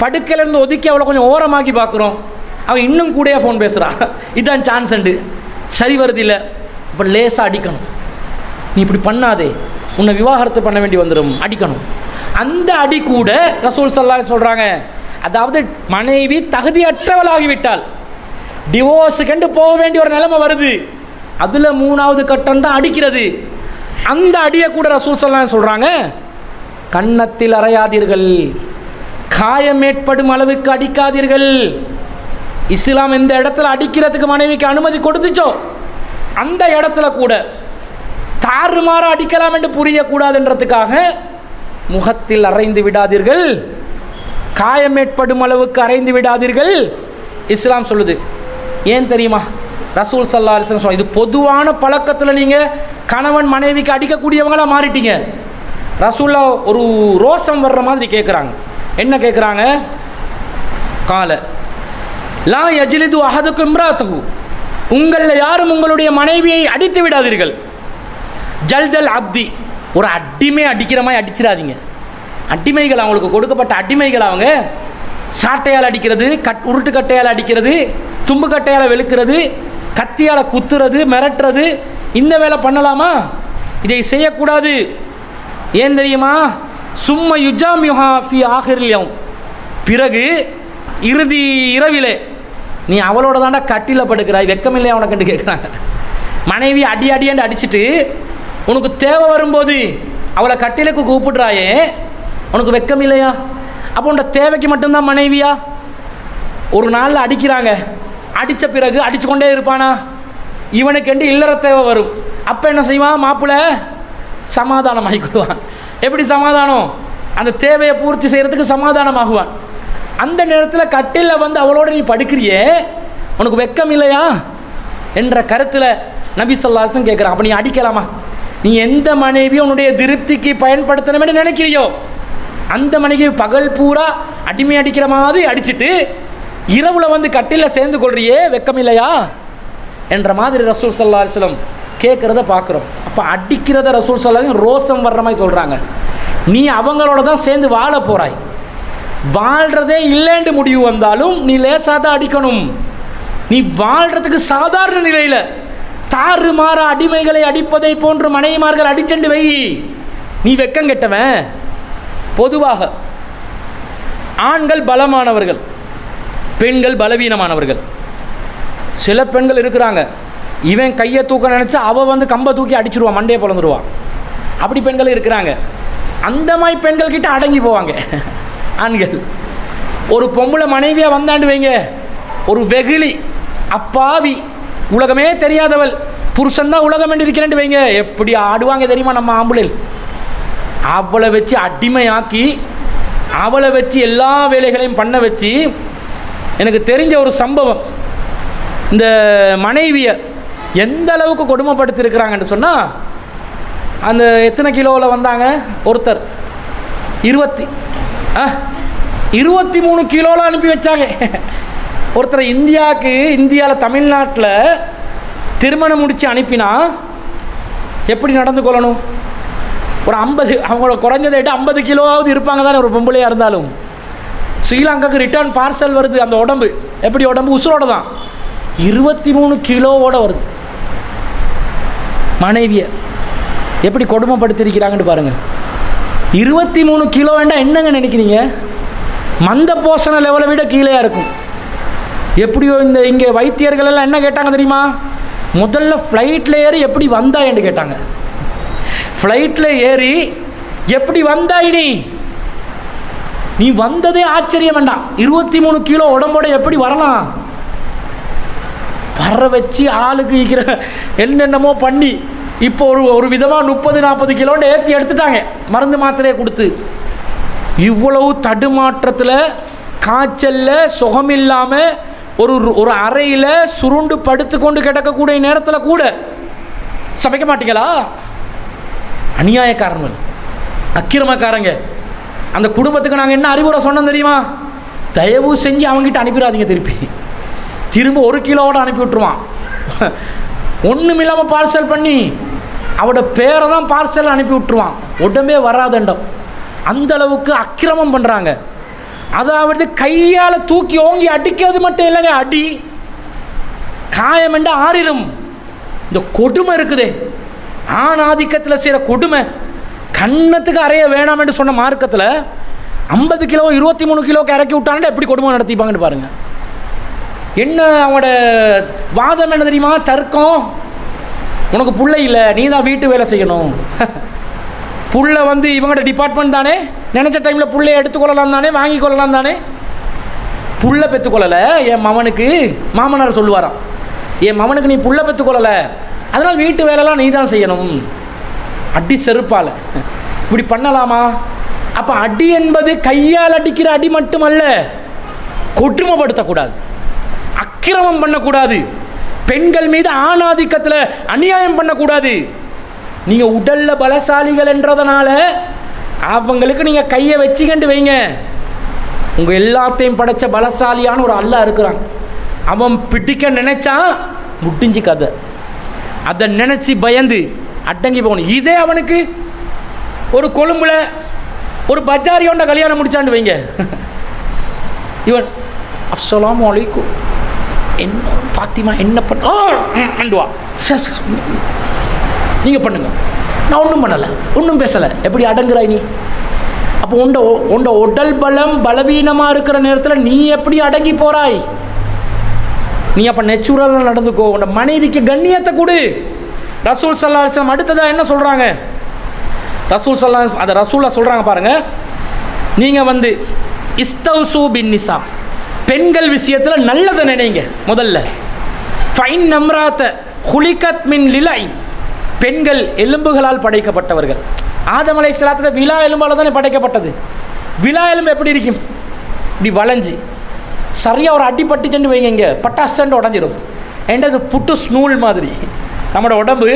படுக்கையிலேருந்து ஒதுக்கி அவளை கொஞ்சம் ஓரமாக்கி பார்க்குறோம், அவன் இன்னும் கூட ஃபோன் பேசுகிறான், இதுதான் சான்ஸ் உண்டு, சரி வருது இல்லை. இப்போ லேசாக அடிக்கணும், நீ இப்படி பண்ணாதே, உன்னை விவாகரத்து பண்ண வேண்டி வந்துடும், அடிக்கணும். அந்த அடி கூட ரசூல் ஸல்லல்லாஹு அலைஹி சொல்கிறாங்க, அதாவது மனைவி தகுதியற்றவளாகிவிட்டால் டிவோர்ஸுக்கென்று போக வேண்டிய ஒரு நிலைமை வருது, அதில் மூணாவது கட்டம் தான் அடிக்கிறது. அந்த அடியை கூட ரசூல் ஸல்லல்லாஹு அலைஹி சொல்கிறாங்க, கன்னத்தில் அறையாதீர்கள், காயம் ஏற்படும் அளவுக்கு அடிக்காதீர்கள். இஸ்லாம் எந்த இடத்துல அடிக்கிறதுக்கு மனைவிக்கு அனுமதி கொடுத்துச்சோ அந்த இடத்துல கூட தாறுமாற அடிக்கலாம் என்று புரியக்கூடாதுன்றதுக்காக முகத்தில் அறைந்து விடாதீர்கள், காயம் ஏற்படும் அளவுக்கு அறைந்து விடாதீர்கள் இஸ்லாம் சொல்லுது. ஏன் தெரியுமா? ரசூல் ஸல்லல்லாஹு அலைஹி வஸல்லம் இது பொதுவான பழக்கத்தில் நீங்கள் கணவன் மனைவிக்கு அடிக்கக்கூடியவங்களாக மாறிட்டீங்க. ரசூல்லா ஒரு ரோசம் வர்ற மாதிரி கேட்குறாங்க. என்ன கேட்குறாங்க? கால லா யஜ்லிது அஹதுக்கும் இம்ராத்தஹு, உங்களில் யாரும் உங்களுடைய மனைவியை அடித்து விடாதீர்கள். ஜல்தல் அப்தி, ஒரு அடிமை அடிக்கிற மாதிரி அடிச்சிடாதீங்க. அடிமைகள், அவங்களுக்கு கொடுக்கப்பட்ட அடிமைகள், அவங்க சாட்டையால் அடிக்கிறது, உருட்டு கட்டையால் அடிக்கிறது, தும்பு கட்டையால் வெளுக்கிறது, கத்தியால் குத்துறது, மிரட்டுறது, இந்த வேலை பண்ணலாமா? இதை செய்யக்கூடாது. ஏன் தெரியுமா? சும்ம யுஜாமியுஹா ஃபி ஆஹிரில் யௌம், பிறகு இறுதி இரவிலே நீ அவளோட தாண்டா கட்டில் படுக்கிறாய், வெக்கமில்லையா உனக்குன்னு கேட்குறாங்க. மனைவி அடி அடியாண்டு அடிச்சுட்டு உனக்கு தேவை வரும்போது அவளை கட்டிலுக்கு கூப்பிடுறாயே, உனக்கு வெக்கம் இல்லையா? அப்போ உன்ட தேவைக்கு மட்டும்தான் மனைவியா? ஒரு நாளில் அடிக்கிறாங்க, அடித்த பிறகு அடித்து கொண்டே இருப்பானா? இவனுக்கு இல்லற தேவை வரும், அப்போ என்ன செய்வான்? மாப்பிள்ளை சமாதானம் ஆகிக்கொள்வான். எப்படி சமாதானம்? அந்த தேவையை பூர்த்தி செய்கிறதுக்கு சமாதானம் ஆகுவான். அந்த நேரத்தில் கட்டிலில் வந்து அவளோட நீ படுக்கிறியே, உனக்கு வெக்கம் இல்லையா என்ற கருத்தில் நபி ஸல்லல்லாஹு அலைஹி வஸல்லம் கேட்குறான். அப்போ நீ அடிக்கலாமா? நீ எந்த மனைவியும் உன்னுடைய திருப்திக்கு பயன்படுத்தணும்னு நினைக்கிறியோ அந்த மனைவி பகல் பூரா அடிமை அடிக்கிற மாதிரி அடிச்சுட்டு இரவில் வந்து கட்டிலில் சேர்ந்து கொள்றியே, வெக்கம் இல்லையா என்ற மாதிரி ரசூல் ஸல்லல்லாஹு அலைஹி வஸல்லம் கேட்குறத பார்க்குறோம். அப்போ அடிக்கிறத ரசூல் ஸல்லல்லாஹு அலைஹி வஸல்லம் ரோசம் வர்ற மாதிரி சொல்கிறாங்க. நீ அவங்களோட தான் சேர்ந்து வாழ போகிறாய், வாழ்கிறதே இல்லைன்னு முடிவு வந்தாலும் நீ லேசாக தான் அடிக்கணும். நீ வாழ்கிறதுக்கு சாதாரண நிலையில் தாறுமாற அடிமைகளை அடிப்பதை போன்று மனைவிமார்கள் அடிச்செண்டு வை, நீ வெக்கம் கெட்டவன். பொதுவாக ஆண்கள் பலமானவர்கள், பெண்கள் பலவீனமானவர்கள். சில பெண்கள் இருக்கிறாங்க, இவன் கையை தூக்க நினச்சா அவள் வந்து கம்பை தூக்கி அடிச்சுடுவான், மண்டையை பிளந்துருவான். அப்படி பெண்கள் இருக்கிறாங்க. அந்த மாதிரி பெண்கள் கிட்ட அடங்கி போவாங்க ஆண்கள். ஒரு பொம்பளை மனைவியாக வந்தாண்டு வைங்க, ஒரு வெகுளி அப்பாவி உலகமே தெரியாதவள், புருஷன்தான் உலகம் என்று இருக்கிறேன் வைங்க, எப்படி ஆடுவாங்க தெரியுமா நம்ம ஆம்புலில். அவளை வச்சு அடிமையாக்கி அவளை வச்சு எல்லா வேலைகளையும் பண்ண வச்சு, எனக்கு தெரிஞ்ச ஒரு சம்பவம், இந்த மனைவியை எந்த அளவுக்கு கொடுமைப்படுத்தியிருக்கிறாங்கன்னு சொன்னால், அந்த எத்தனை கிலோவில் வந்தாங்க ஒருத்தர், 23 கிலோவில் அனுப்பி வச்சாங்க ஒருத்தர். இந்தியாவில் தமிழ்நாட்டில் திருமணம் முடித்து அனுப்பினா எப்படி நடந்து கொள்ளணும்? ஒரு 50, அவங்கள குறைஞ்சதை 50 கிலோவாவது இருப்பாங்க தானே ஒரு பொம்பளையாக இருந்தாலும். ஸ்ரீலங்காவுக்கு ரிட்டர்ன் பார்சல் வருது, அந்த உடம்பு எப்படி உடம்பு உசுரோட தான் 23 கிலோவோடு வருது. மனைவியை எப்படி கொடுமைப்படுத்திருக்கிறாங்கன்னு பாருங்கள். 23 கிலோ வேண்டாம், என்னங்க நினைக்கிறீங்க? மந்த போஷண லெவலை விட கீழேயா இருக்கும். எப்படியோ இங்கே வைத்தியர்கள் எல்லாம் என்ன கேட்டாங்க தெரியுமா? முதல்ல ஃப்ளைட்டில் ஏறி எப்படி வந்தாய் என்று கேட்டாங்க. ஃப்ளைட்டில் ஏறி எப்படி வந்தாய் நீ வந்ததே ஆச்சரியம் வேண்டாம், 23 கிலோ உடம்போட எப்படி வரலாம்? வர வச்சு ஆளுக்கு இருக்கிற என்னென்னமோ பண்ணி இப்போ ஒரு விதமாக 30-40 கிலோன்னு ஏற்றி எடுத்துட்டாங்க, மருந்து மாத்திரையை கொடுத்து. இவ்வளவு தடுமாற்றத்தில், காய்ச்சலில், சுகமில்லாமல் ஒரு அறையில் சுருண்டு படுத்து கொண்டு கிடக்கக்கூடிய நேரத்தில் கூட சமைக்க மாட்டீங்களா? அநியாயக்காரங்கள், அக்கிரமக்காரங்க. அந்த குடும்பத்துக்கு நாங்கள் என்ன அறிவுரை சொன்னோம் தெரியுமா? தயவு செஞ்சு அவங்ககிட்ட அனுப்பிடாதீங்க, திரும்ப 1 கிலோவோட அனுப்பி விட்டுருவான். ஒன்றும் இல்லாமல் பார்சல் பண்ணி அவட பேரை தான் பார்சல் அனுப்பி விட்டுருவான், உடம்பே வராதண்டம். அந்த அளவுக்கு அக்கிரமம் பண்ணுறாங்க. அதாவது கையால் தூக்கி ஓங்கி அடிக்கிறது மட்டும் இல்லைங்க, அடி காயம் என்று ஆறிடும். இந்த கொடுமை இருக்குதே, ஆணாதிக்கத்தில் செய்கிற கொடுமை, கண்ணத்துக்கு அறைய வேணாம் என்று சொன்ன மார்க்கத்தில் 50 கிலோ 23 கிலோக்கு இறக்கி விட்டாங்கன்னா எப்படி கொடுமை நடத்திப்பாங்கன்னு பாருங்கள். என்ன அவனோட வாதம் என்ன தெரியுமா? தர்க்கம், உனக்கு பிள்ளை இல்லை, நீ தான் வீட்டு வேலை செய்யணும். புள்ள வந்து இவங்களோட டிபார்ட்மெண்ட் தானே, நினச்ச டைமில் புள்ளையை எடுத்துக்கொள்ளலாம் தானே, வாங்கி கொள்ளலாம் தானே. புள்ள பெற்றுக்கொள்ளலை என் மவனுக்கு, மாமனார் சொல்லுவாராம், என் மவனுக்கு நீ புள்ள பெற்றுக்கொள்ளலை, அதனால் வீட்டு வேலைலாம் நீ தான் செய்யணும். அடி செருப்பால் இப்படி பண்ணலாமா? அப்போ அடி என்பது கையால் அடிக்கிற அடி மட்டுமல்ல, கொடுமைப்படுத்தக்கூடாது, அக்கிரமம் பண்ணக்கூடாது, பெண்கள் மீது ஆணாதிக்கத்தில் அநியாயம் பண்ணக்கூடாது. நீங்கள் உடலில் பலசாலிகள் என்றதுனால அவங்களுக்கு நீங்கள் கையை வச்சுக்கிண்டு வைங்க. உங்கள் எல்லாத்தையும் படைச்ச பலசாலியான ஒரு அல்லாஹ் இருக்கிறான், அவன் பிடிக்க நினைச்சா முடிஞ்சு கதை. அதை நினச்சி பயந்து அடங்கி போகணும். இதே அவனுக்கு ஒரு கொழும்புல ஒரு பஜாரியோண்ட கல்யாணம் முடிச்சாண்டு வைங்க, இவன் அஸ்ஸலாமு அலைக்கும் என்ன பாத்திமா என்ன பண்ணுவா, நீங்கள் பண்ணுங்க, நான் ஒன்றும் பண்ணலை, ஒன்றும் பேசலை, எப்படி அடங்குறாய் நீ? அப்போ உண்ட உடல் பலம் பலவீனமாக இருக்கிற நேரத்தில் நீ எப்படி அடங்கி போகிறாய்? நீ அப்போ நெச்சுரலாக நடந்துக்கோ, உன்னோட மனைவிக்கு கண்ணியத்தை கொடு. ரசூல் ஸல்லல்லாஹு அலைஹி வஸல்லம் அடுத்ததாக என்ன சொல்கிறாங்க? ரசூல் ஸல்லல்லாஹு அந்த ரசூலா சொல்கிறாங்க பாருங்கள், நீங்கள் வந்து இஸ்தௌசு பின் நிசா, பெண்கள் விஷயத்தில் நல்லதை நினைங்க. முதல்ல ஃபைன் நம்ராத்த ஹுலிகத் மின் லிலை, பெண்கள் எலும்புகளால் படைக்கப்பட்டவர்கள். ஆதம் அலைஹிஸ்ஸலாத்துல விலா எலும்பால் தானே படைக்கப்பட்டது. விலா எலும்பு எப்படி இருக்கும்? இப்படி வளைஞ்சி சரியாக ஒரு அடிப்பட்டு சென்று வைங்க, இங்கே பட்டாசண்டு உடஞ்சிடும். என்றது புட்டு ஸ்னூல் மாதிரி. நம்மளோட உடம்பு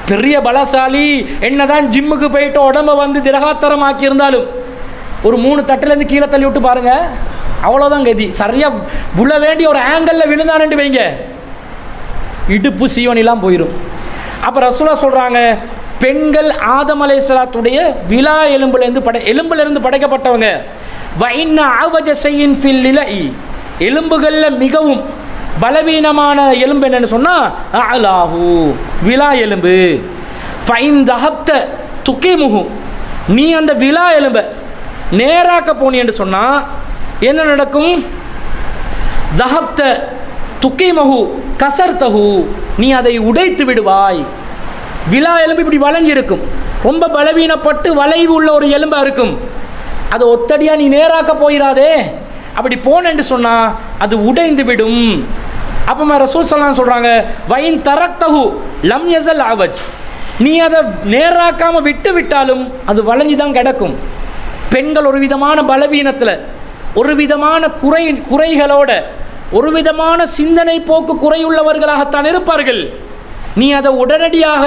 பெரிய பலசாலி, என்னதான் ஜிம்முக்கு போயிட்டு உடம்பை வந்து திரகாத்தரமாக்கி இருந்தாலும் ஒரு 3 தட்டிலேருந்து கீழே தள்ளி விட்டு பாருங்கள், அவ்வளோதான் கதி. சரியாக புள்ள வேண்டிய ஒரு ஆங்கிளில் விழுந்தானு வைங்க, இடுப்பு சீவனிலாம் போயிடும். அப்போ ரசூலா சொல்கிறாங்க, பெண்கள் ஆதம் அலைஹிஸ்ஸலாத்துடைய விலா எலும்பிலிருந்து படைக்கப்பட்டவங்க. வைன்ன ஆவஜ செய்யின் ஃபில் இலை, எலும்புகளில் மிகவும் பலவீனமான எலும்பு என்னன்னு சொன்னால் அலாஹு, விலா எலும்பு. ஃபைன் தஹப்த துகிமுஹு, நீ அந்த விலா எலும்பை நேராக்க போனி என்று சொன்னால் என்ன நடக்கும்? தஹப்த துக்கிமஹு கசர்தஹு, நீ அதை உடைத்து விடுவாய். விலா எலும்பு இப்படி வளைஞ்சி இருக்கும், ரொம்ப பலவீனப்பட்டு வளைவு உள்ள ஒரு எலும்பாக இருக்கும். அதை ஒத்தடியாக நீ நேராக்க போயிடாதே, அப்படி போனேன்னு சொன்னால் அது உடைந்து விடும். அப்போ ரசூல் ஸல்லல்லாஹு சொல்கிறாங்க, வைன் தரக்தஹு லம் யஸல் அவஜ், நீ அதை நேராக்காமல் விட்டு விட்டாலும் அது வளைஞ்சி தான் கிடக்கும். பெண்கள் ஒரு விதமான பலவீனத்தில், ஒரு விதமான குறைகளோட, ஒரு விதமான சிந்தனை போக்கு குறையுள்ளவர்களாகத்தான் இருப்பார்கள். நீ அதை உடனடியாக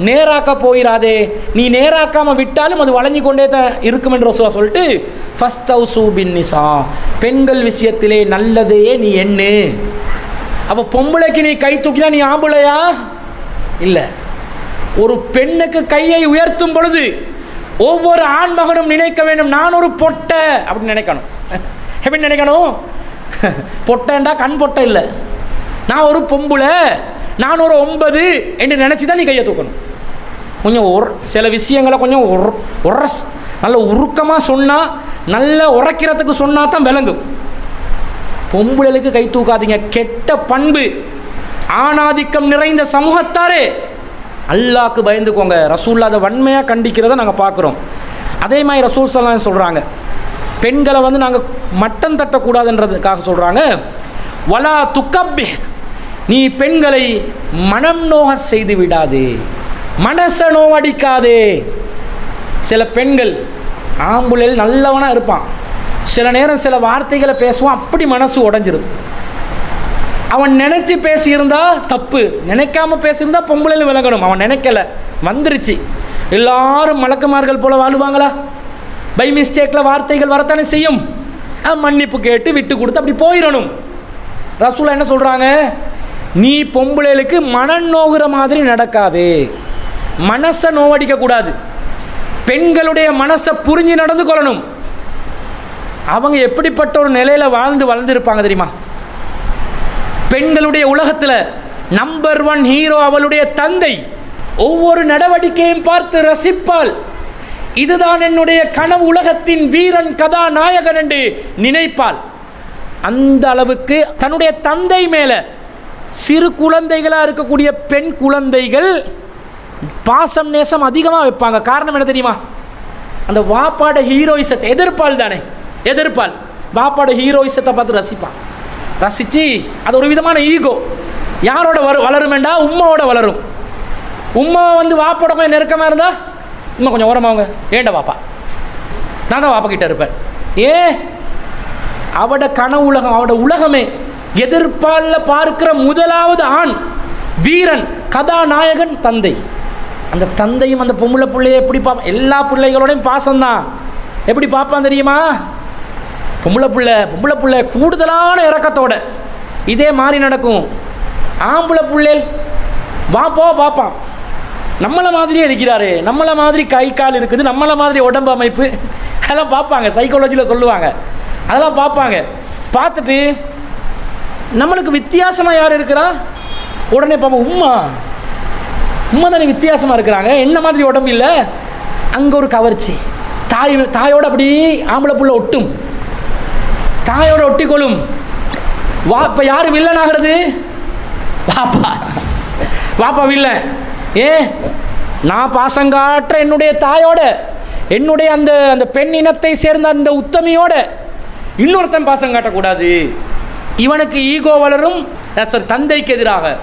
நேராக்க போயிடாதே, நீ நேராக்காமல் விட்டாலும் அது வளைஞ்சு கொண்டே தான் இருக்கும் என்று ரசூலுல்லாஹ் சொல்லிட்டு ஃபஸ்தௌசு பின் நிசா, பெண்கள் விஷயத்திலே நல்லதையே நீ எண்ணு. அப்போ பொம்பளைக்கு நீ கை தூக்கினா நீ ஆம்பளையா? இல்லை. ஒரு பெண்ணுக்கு கையை உயர்த்தும் பொழுது ஒவ்வொரு ஆண்மகனும் நினைக்க வேண்டும், நான் ஒரு பொட்டை அப்படின்னு நினைக்கணும். எப்படி நினைக்கணும்? பொட்டைண்டா கண் பொட்டை இல்லை, நான் ஒரு பொம்புளை, நான் ஒரு 9 என்று நினச்சி தான் நீ கையை தூக்கணும். கொஞ்சம் சில விஷயங்களை கொஞ்சம் நல்ல உருக்கமாக சொன்னால், நல்ல உரைக்கிறதுக்கு சொன்னால் தான் விளங்கும். பொம்புளுக்கு கை தூக்காதீங்க, கெட்ட பண்பு, ஆணாதிக்கம் நிறைந்த சமூகத்தாரே, அல்லாஹ்க்கு பயந்துக்கோங்க. ரசூலுல்லாஹ் அதை வன்மையாக கண்டிக்கிறத நாங்கள் பார்க்குறோம். அதே மாதிரி ரசூல் ஸல்லல்லாஹு அலைஹி வஸல்லம் சொல்கிறாங்க, பெண்களை நாங்கள் மட்டம் தட்டக்கூடாதுன்றதுக்காக சொல்கிறாங்க, வலா துக்கப்பி, நீ பெண்களை மனம் நோக செய்து விடாதே, மனசை நோவடிக்காதே. சில பெண்கள் ஆம்புலையில் நல்லவனாக இருப்பான், சில நேரம் சில வார்த்தைகளை பேசுவான், அப்படி மனசு உடஞ்சிரும். அவன் நினச்சி பேசியிருந்தா தப்பு, நினைக்காம பேசியிருந்தா பொம்பளையில் விளங்கணும். அவன் நினைக்கல, வந்துருச்சு. எல்லாரும் மலக்குமார்கள் போல வாழுவாங்களா? பை மிஸ்டேக்கில் வார்த்தைகள் வரத்தானே செய்யும். மன்னிப்பு கேட்டு விட்டு கொடுத்து அப்படி போயிடணும். ரசூலுல்லாஹ் என்ன சொல்கிறாங்க, நீ பொம்பளைகளுக்கு மனம் நோகிற மாதிரி நடக்காதே, மனசை நோவடிக்கக்கூடாது. பெண்களுடைய மனசை புரிஞ்சு நடந்து கொள்ளணும். அவங்க எப்படிப்பட்ட ஒரு நிலையில் வளர்ந்துருப்பாங்க தெரியுமா? பெண்களுடைய உலகத்தில் நம்பர் 1 ஹீரோ அவளுடைய தந்தை. ஒவ்வொரு நடவடிக்கையும் பார்த்து ரசிப்பாள். இதுதான் என்னுடைய கனவு உலகத்தின் வீரன் கதாநாயகன் என்று நினைப்பாள். அந்த அளவுக்கு தன்னுடைய தந்தை மேலே, சிறு குழந்தைகளாக இருக்கக்கூடிய பெண் குழந்தைகள் பாசம் நேசம் அதிகமாக வைப்பாங்க. காரணம் என்ன தெரியுமா? அந்த வாப்பாட ஹீரோயிசத்தை எதிர்ப்பாள் தானே, எதிர்ப்பாள். வாப்பாட ஹீரோயிசத்தை பார்த்து ரசிப்பான். ரசித்து அது ஒரு விதமான ஈகோ. யாரோட வளருமெண்டா உம்மாவோட வளரும். உம்மா வாப்போட கொஞ்சம் நெருக்கமாக இருந்தால், இன்னும் கொஞ்சம் ஓரமாவங்க, ஏண்ட வாப்பா, நான் தான் வாப்பா கிட்ட இருப்பேன். அவட கனவு உலகம், அவட உலகமே எதிர்ப்பாலில் பார்க்கிற முதலாவது ஆண் வீரன் கதாநாயகன் தந்தை. அந்த தந்தையும் அந்த பொம்பளை பிள்ளையை எப்படி பார்ப்பான்? எல்லா பிள்ளைகளோடையும் பாசம்தான். எப்படி பார்ப்பான் தெரியுமா? பொம்பளை பிள்ளை கூடுதலான இறக்கத்தோட. இதே மாதிரி நடக்கும். ஆம்பளை பிள்ளை வாப்போ பார்ப்பான், நம்மளை மாதிரியே இருக்கிறாரு, நம்மளை மாதிரி கை கால் இருக்குது, நம்மளை மாதிரி உடம்பு அமைப்பு, அதெல்லாம் பார்ப்பாங்க. சைக்காலஜியில் சொல்லுவாங்க, அதெல்லாம் பார்ப்பாங்க. பார்த்துட்டு நம்மளுக்கு வித்தியாசமாக யார் இருக்கிறா, உடனே பார்ப்போம், உம்மா தானே வித்தியாசமாக இருக்கிறாங்க, என்ன மாதிரி உடம்பு இல்லை. அங்கே ஒரு கவர்ச்சி. தாயோட அப்படி ஆம்பளை புள்ள ஒட்டும், தாயோட ஒட்டிக்கொள்ளும். இப்போ யார் வில்லன் ஆகிறது? வாப்பா வில்லன். நான் பாசங்காற்ற என்னுடைய தாயோட, என்னுடைய அந்த அந்த பெண் இனத்தை சேர்ந்த அந்த உத்தமியோட இன்னொருத்தன் பாசம் காட்டக்கூடாது. இவனுக்கு ஈகோ வளரும். தந்தைக்கு எதிராக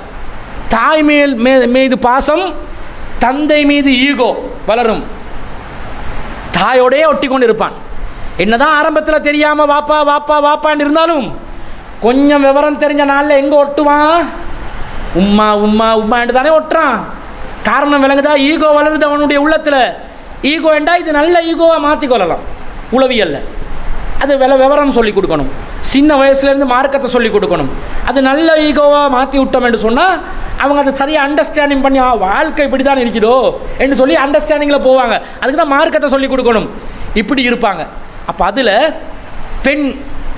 தாய் மீது பாசம், தந்தை மீது ஈகோ வளரும். தாயோடையே ஒட்டி கொண்டு இருப்பான். என்னதான் ஆரம்பத்தில் தெரியாமல் வாப்பா வாப்பா வாப்பான்னு இருந்தாலும் கொஞ்சம் விவரம் தெரிஞ்ச நாளில் எங்கே ஒட்டுவான்? உம்மா உம்மா உம்மாண்டு தானே ஒட்டுறான். காரணம் விளங்குதா? ஈகோ வளருது அவனுடைய உள்ளத்தில். ஈகோ என்றால் இது நல்ல ஈகோவாக மாற்றிக்கொள்ளலாம். உளவியல்ல அது விவரம் சொல்லி கொடுக்கணும். சின்ன வயசுலேருந்து மார்க்கத்தை சொல்லி கொடுக்கணும். அது நல்ல ஈகோவாக மாற்றி விட்டோம் என்று சொன்னால் அவங்க அதை சரியாக அண்டர்ஸ்டாண்டிங் பண்ணி வாழ்க்கை இப்படி தான் இருக்குதோ என்று சொல்லி அண்டர்ஸ்டாண்டிங்கில் போவாங்க. அதுக்கு தான் மார்க்கத்தை சொல்லி கொடுக்கணும். இப்படி இருப்பாங்க. அப்போ அதில் பெண்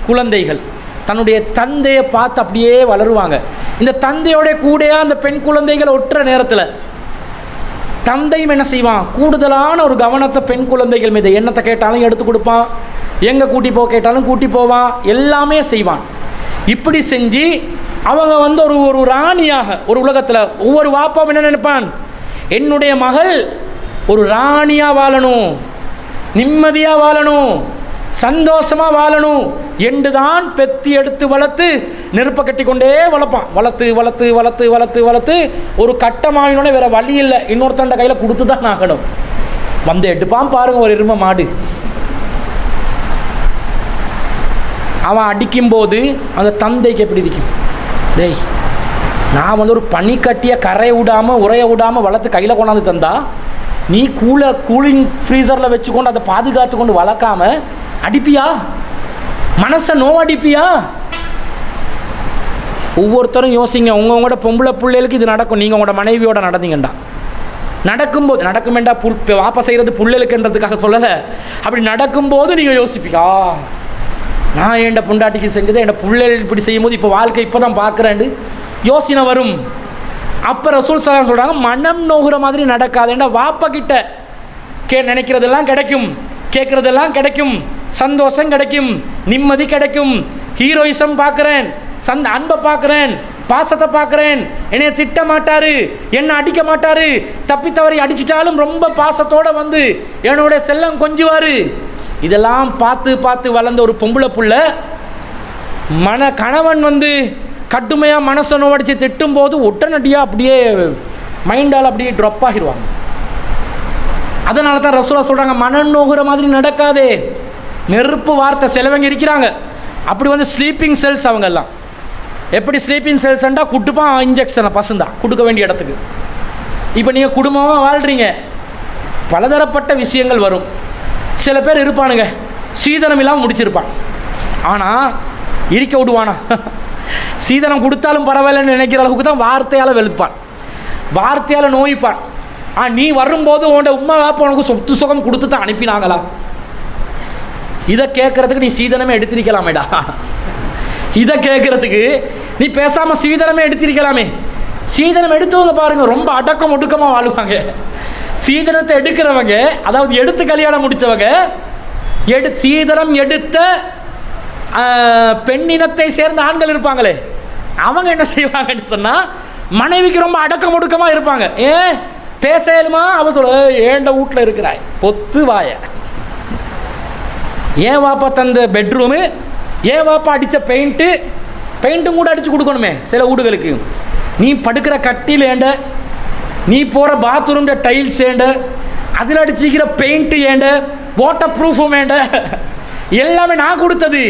குழந்தைகள் தன்னுடைய தந்தையை பார்த்து அப்படியே வளருவாங்க. இந்த தந்தையோட கூடையா அந்த பெண் குழந்தைகள் ஒட்டுற நேரத்தில் தந்தையும் என்ன செய்வான்? கூடுதலான ஒரு கவனத்தை பெண் குழந்தைகள் மீது, என்னத்தை கேட்டாலும் எடுத்து கொடுப்பான், எங்கே கூட்டி போக கேட்டாலும் கூட்டி போவான், எல்லாமே செய்வான். இப்படி செஞ்சு அவங்க வந்து ஒரு ஒரு ராணியாக ஒரு உலகத்தில் ஒவ்வொரு வாப்பாவும் என்ன நினைப்பான், என்னுடைய மகள் ஒரு ராணியாக வாழணும், நிம்மதியாக வாழணும், சந்தோஷமாக வாழணும் என்று தான் பெத்தி எடுத்து வளர்த்து நெருப்பை கட்டி கொண்டே வளர்ப்பான். வளர்த்து வளர்த்து வளர்த்து வளர்த்து வளர்த்து ஒரு கட்டமாகினோடனே வேறு வழி இல்லை, இன்னொருத்தண்ட கையில் கொடுத்து தான் ஆகணும். வந்து எடுப்பான் பாருங்கள் ஒரு எருமை மாடு. அவன் அடிக்கும்போது அந்த தந்தைக்கு எப்படி இருக்கும், டேய் நான் வந்து ஒரு பனிக்கட்டியை கரைய விடாமல் உரைய விடாமல் வளர்த்து கையில் கொண்டாந்து தந்தா நீ கூலிங் ஃப்ரீசரில் வச்சுக்கொண்டு அதை பாதுகாத்து கொண்டு வளர்க்காம அடிப்பியா, மனசை நோவடிப்பியா? ஒவ்வொருத்தரும் யோசிங்க, உங்களோட பொம்பளை பிள்ளைகளுக்கு இது நடக்கும். நீங்கள் உங்களோட மனைவியோட நடந்தீங்கண்டா, நடக்கும்போது நடக்குமெண்டா வாப்பா செய்கிறது பிள்ளைகளுக்குன்றதுக்காக சொல்லலை, அப்படி நடக்கும்போது நீங்கள் யோசிப்பீங்க, நான் என் பொண்டாட்டிக்கு செஞ்சதை என் பிள்ளைகள் இப்படி செய்யும்போது இப்போ வாழ்க்கை இப்போ தான் பார்க்குறேன்னு யோசனை வரும். அப்போ ரசூல் ஸல்லல்லாஹு சொல்கிறாங்க, மனம் நோகுற மாதிரி நடக்காதுண்டா. வாப்பா கிட்ட நினைக்கிறதெல்லாம் கிடைக்கும், கேட்குறதெல்லாம் கிடைக்கும், சந்தோஷம் கிடைக்கும், நிம்மதி கிடைக்கும், ஹீரோயிசம் பார்க்குறேன், அன்பை பார்க்குறேன், பாசத்தை பார்க்குறேன், என்னைய திட்ட மாட்டார், என்னை அடிக்க மாட்டார், தப்பி தவறி அடிச்சிட்டாலும் ரொம்ப பாசத்தோடு வந்து என்னோட செல்லம் கொஞ்சுவார். இதெல்லாம் பார்த்து பார்த்து வளர்ந்த ஒரு பொம்பளை புள்ள கணவன் வந்து கடுமையாக மனசை நோவடித்து திட்டும் போது உடனடியாக அப்படியே மைண்டால் அப்படியே ட்ராப் ஆகிடுவாங்க. அதனால தான் ரசூலா சொல்கிறாங்க, மனம் நோகுற மாதிரி நடக்காதே. நெருப்பு வார்த்தை சிலவங்க இருக்கிறாங்க அப்படி வந்து ஸ்லீப்பிங் செல்ஸ். அவங்கெல்லாம் எப்படி ஸ்லீப்பிங் செல்ஸ்ண்டா குட்டுப்பான் இன்ஜெக்ஷனை பசந்தா கொடுக்க வேண்டிய இடத்துக்கு. இப்போ நீங்கள் குடும்பமாக வாழ்கிறீங்க, பலதரப்பட்ட விஷயங்கள் வரும். சில பேர் இருப்பானுங்க சீதனம் இல்லாமல் முடிச்சிருப்பான், ஆனால் இருக்க விடுவானா, சீதனம் கொடுத்தாலும் பரவாயில்லன்னு நினைக்கிற அளவுக்கு தான் வார்த்தையால் வெளுப்பான், வார்த்தையால் நோய்ப்பான். நீ வரும்போது உன்ட உம்மா வாப்பா உனக்கு சொத்து சுகம் கொடுத்து தான் அனுப்பினாங்களா? இதை கேட்கறதுக்கு நீ சீதனமே எடுத்திருக்கலாமேடா. இதை கேட்கறதுக்கு நீ பேசாமல் சீதனமே எடுத்திருக்கலாமே. சீதனம் எடுத்தவங்க பாருங்கள் ரொம்ப அடக்கம் ஒடுக்கமாக வாழ்வாங்க. சீதனத்தை எடுக்கிறவங்க, அதாவது எடுத்து கல்யாணம் முடித்தவங்க, சீதனம் எடுத்த பெண்ணினத்தை சேர்ந்த ஆண்கள் இருப்பாங்களே, அவங்க என்ன செய்வாங்கன்னு சொன்னால் மனைவிக்கு ரொம்ப அடக்கம் ஒடுக்கமாக இருப்பாங்க. பேசலுமா அவ சொல்ல, ஏண்ட வீட்டில் இருக்கிறாய் பொத்து வாய, ஏன் வாப்பா தந்த பெட்ரூமு, ஏன் வாப்பா அடித்த பெயிண்ட்டும் கூட அடித்து கொடுக்கணுமே சில வீடுகளுக்கு. நீ படுக்கிற கட்டில் ஏண்ட, நீ போகிற பாத்ரூம் டைல்ஸ் ஏண்ட, அதில் அடிச்சிக்கிற பெயிண்ட்டு ஏண்ட, வாட்டர் ப்ரூஃபும் ஏண்ட, எல்லாமே நான் கொடுத்தது.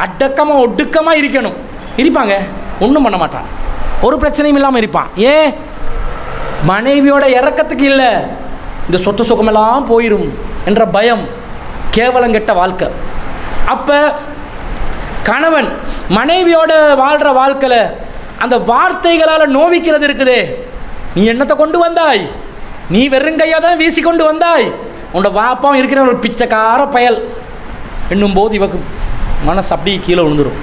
அடக்கமாக ஒடுக்கமாக இருக்கணும். இருப்பாங்க, ஒன்றும் பண்ண மாட்டான், ஒரு பிரச்சனையும் இல்லாமல் இருப்பான். ஏன்? மனைவியோட இறக்கத்துக்கு இல்லை, இந்த சொத்து சுகமெல்லாம் போயிடும் என்ற பயம். கேவலங்கெட்ட வாழ்க்கை. அப்போ கணவன் மனைவியோட வாழ்கிற வாழ்க்கையில் அந்த வார்த்தைகளால் நோவிக்கிறது இருக்குதே. நீ என்னத்தை கொண்டு வந்தாய், நீ வெறுங்கையாக தான் வீசி கொண்டு வந்தாய், உன்னோட வாப்பாவும் இருக்கிற ஒரு பிச்சைக்கார பயல் என்னும்போது இவக்கு மனசு அப்படியே கீழே விழுந்துடும்.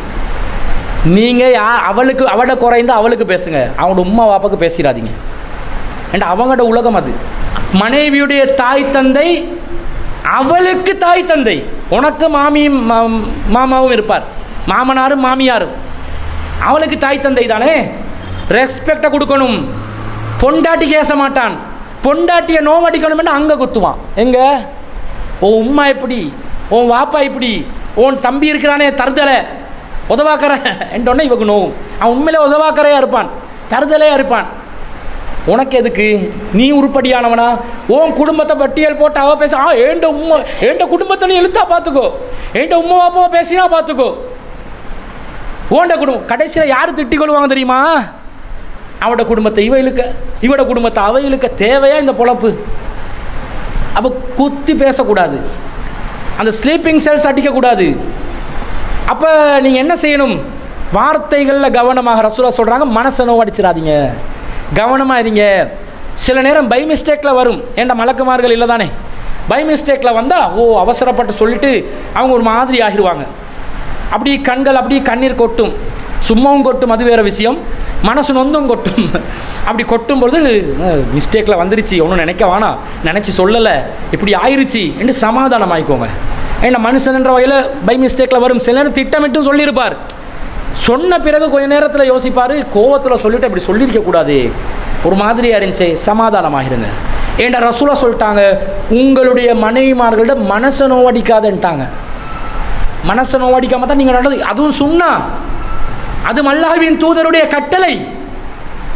நீங்கள் அவளுக்கு அவளை குறைந்து அவளுக்கு பேசுங்க, அவனோட உம்மா வாப்பாவுக்கு பேசிடாதீங்க. ஏன்னா அவங்களோட உலகம் அது. மனைவியுடைய தாய் தந்தை அவளுக்கு தாய் தந்தை. உனக்கு மாமாவும் இருப்பார், மாமனாரும் மாமியாரும். அவளுக்கு தாய் தந்தை தானே, ரெஸ்பெக்டை கொடுக்கணும். பொண்டாட்டி கேச மாட்டான், பொண்டாட்டியை நோவடிக்கணும்னு அங்கே குத்துவான். எங்கே உன் உம்மா எப்படி, உன் வாப்பா இப்படி, உன் தம்பி இருக்கிறானே தருதலை உதவாக்கற என்றோடனே இவக்கு நோவும். அவன் உண்மையிலே உதவாக்கறையாக இருப்பான், தருதலையாக இருப்பான். உனக்கு எதுக்கு? நீ உருப்படியானவனா? உன் குடும்பத்தை பட்டியல் போட்டு அவள் பேச, ஏண்ட குடும்பத்தை நீ எழுத்தா பார்த்துக்கோ, ஏண்ட உம்மா வாப்பாவை பேசினா பார்த்துக்கோ. ஓண்ட குடும்பம் கடைசியில் யார் திட்டிக்கொள்வாங்க தெரியுமா? அவட குடும்பத்தை இவ இழுக்க, இவட குடும்பத்தை அவ இழுக்க. தேவையா இந்த பொழப்பு? அப்போ குத்தி பேசக்கூடாது, அந்த ஸ்லீப்பிங் செல்ஸ் அடிக்கக்கூடாது. அப்போ நீங்கள் என்ன செய்யணும்? வார்த்தைகளில் கவனமாக. ரசூலா சொல்கிறாங்க, மனசை நோவடிச்சிடாதீங்க, கவனமாக இருங்க. சில நேரம் பை மிஸ்டேக்கில் வரும். ஏன்டா மலக்குமார்கள் இல்லை தானே, பை மிஸ்டேக்கில் வந்தால் அவசரப்பட்டு சொல்லிவிட்டு அவங்க ஒரு மாதிரி ஆகிடுவாங்க. அப்படி கண்கள் அப்படி கண்ணீர் கொட்டும், சும்மாவும் கொட்டும், அது வேறு விஷயம். மனசு நொந்தும் கொட்டும். அப்படி கொட்டும்பொழுது மிஸ்டேக்கில் வந்துருச்சு, ஒன்றும் நினைக்க வேணாம், நினச்சி சொல்லலை, இப்படி ஆயிடுச்சு என்று சமாதானம் ஆகிக்கோங்க. ஏன்னா மனுஷன்ற வகையில் பை மிஸ்டேக்கில் வரும். சில நேரம் திட்டமிட்டும் சொல்லியிருப்பார், சொன்ன பிறகு கொஞ்ச நேரத்தில் யோசிப்பார், கோவத்தில் சொல்லிட்டு அப்படி சொல்லியிருக்கக்கூடாது, ஒரு மாதிரியாக இருந்துச்சு, சமாதானமாகிருங்க. ஏண்டா ரசூலா சொல்லிட்டாங்க, உங்களுடைய மனைவிமார்கள்ட்ட மனசை நோவடிக்காதுன்ட்டாங்க. மனசை நோவடிக்காம தான் நீங்கள் நடந்தது. அதுவும் சுன்னா, அது அல்லாஹ்வின் தூதருடைய கட்டளை.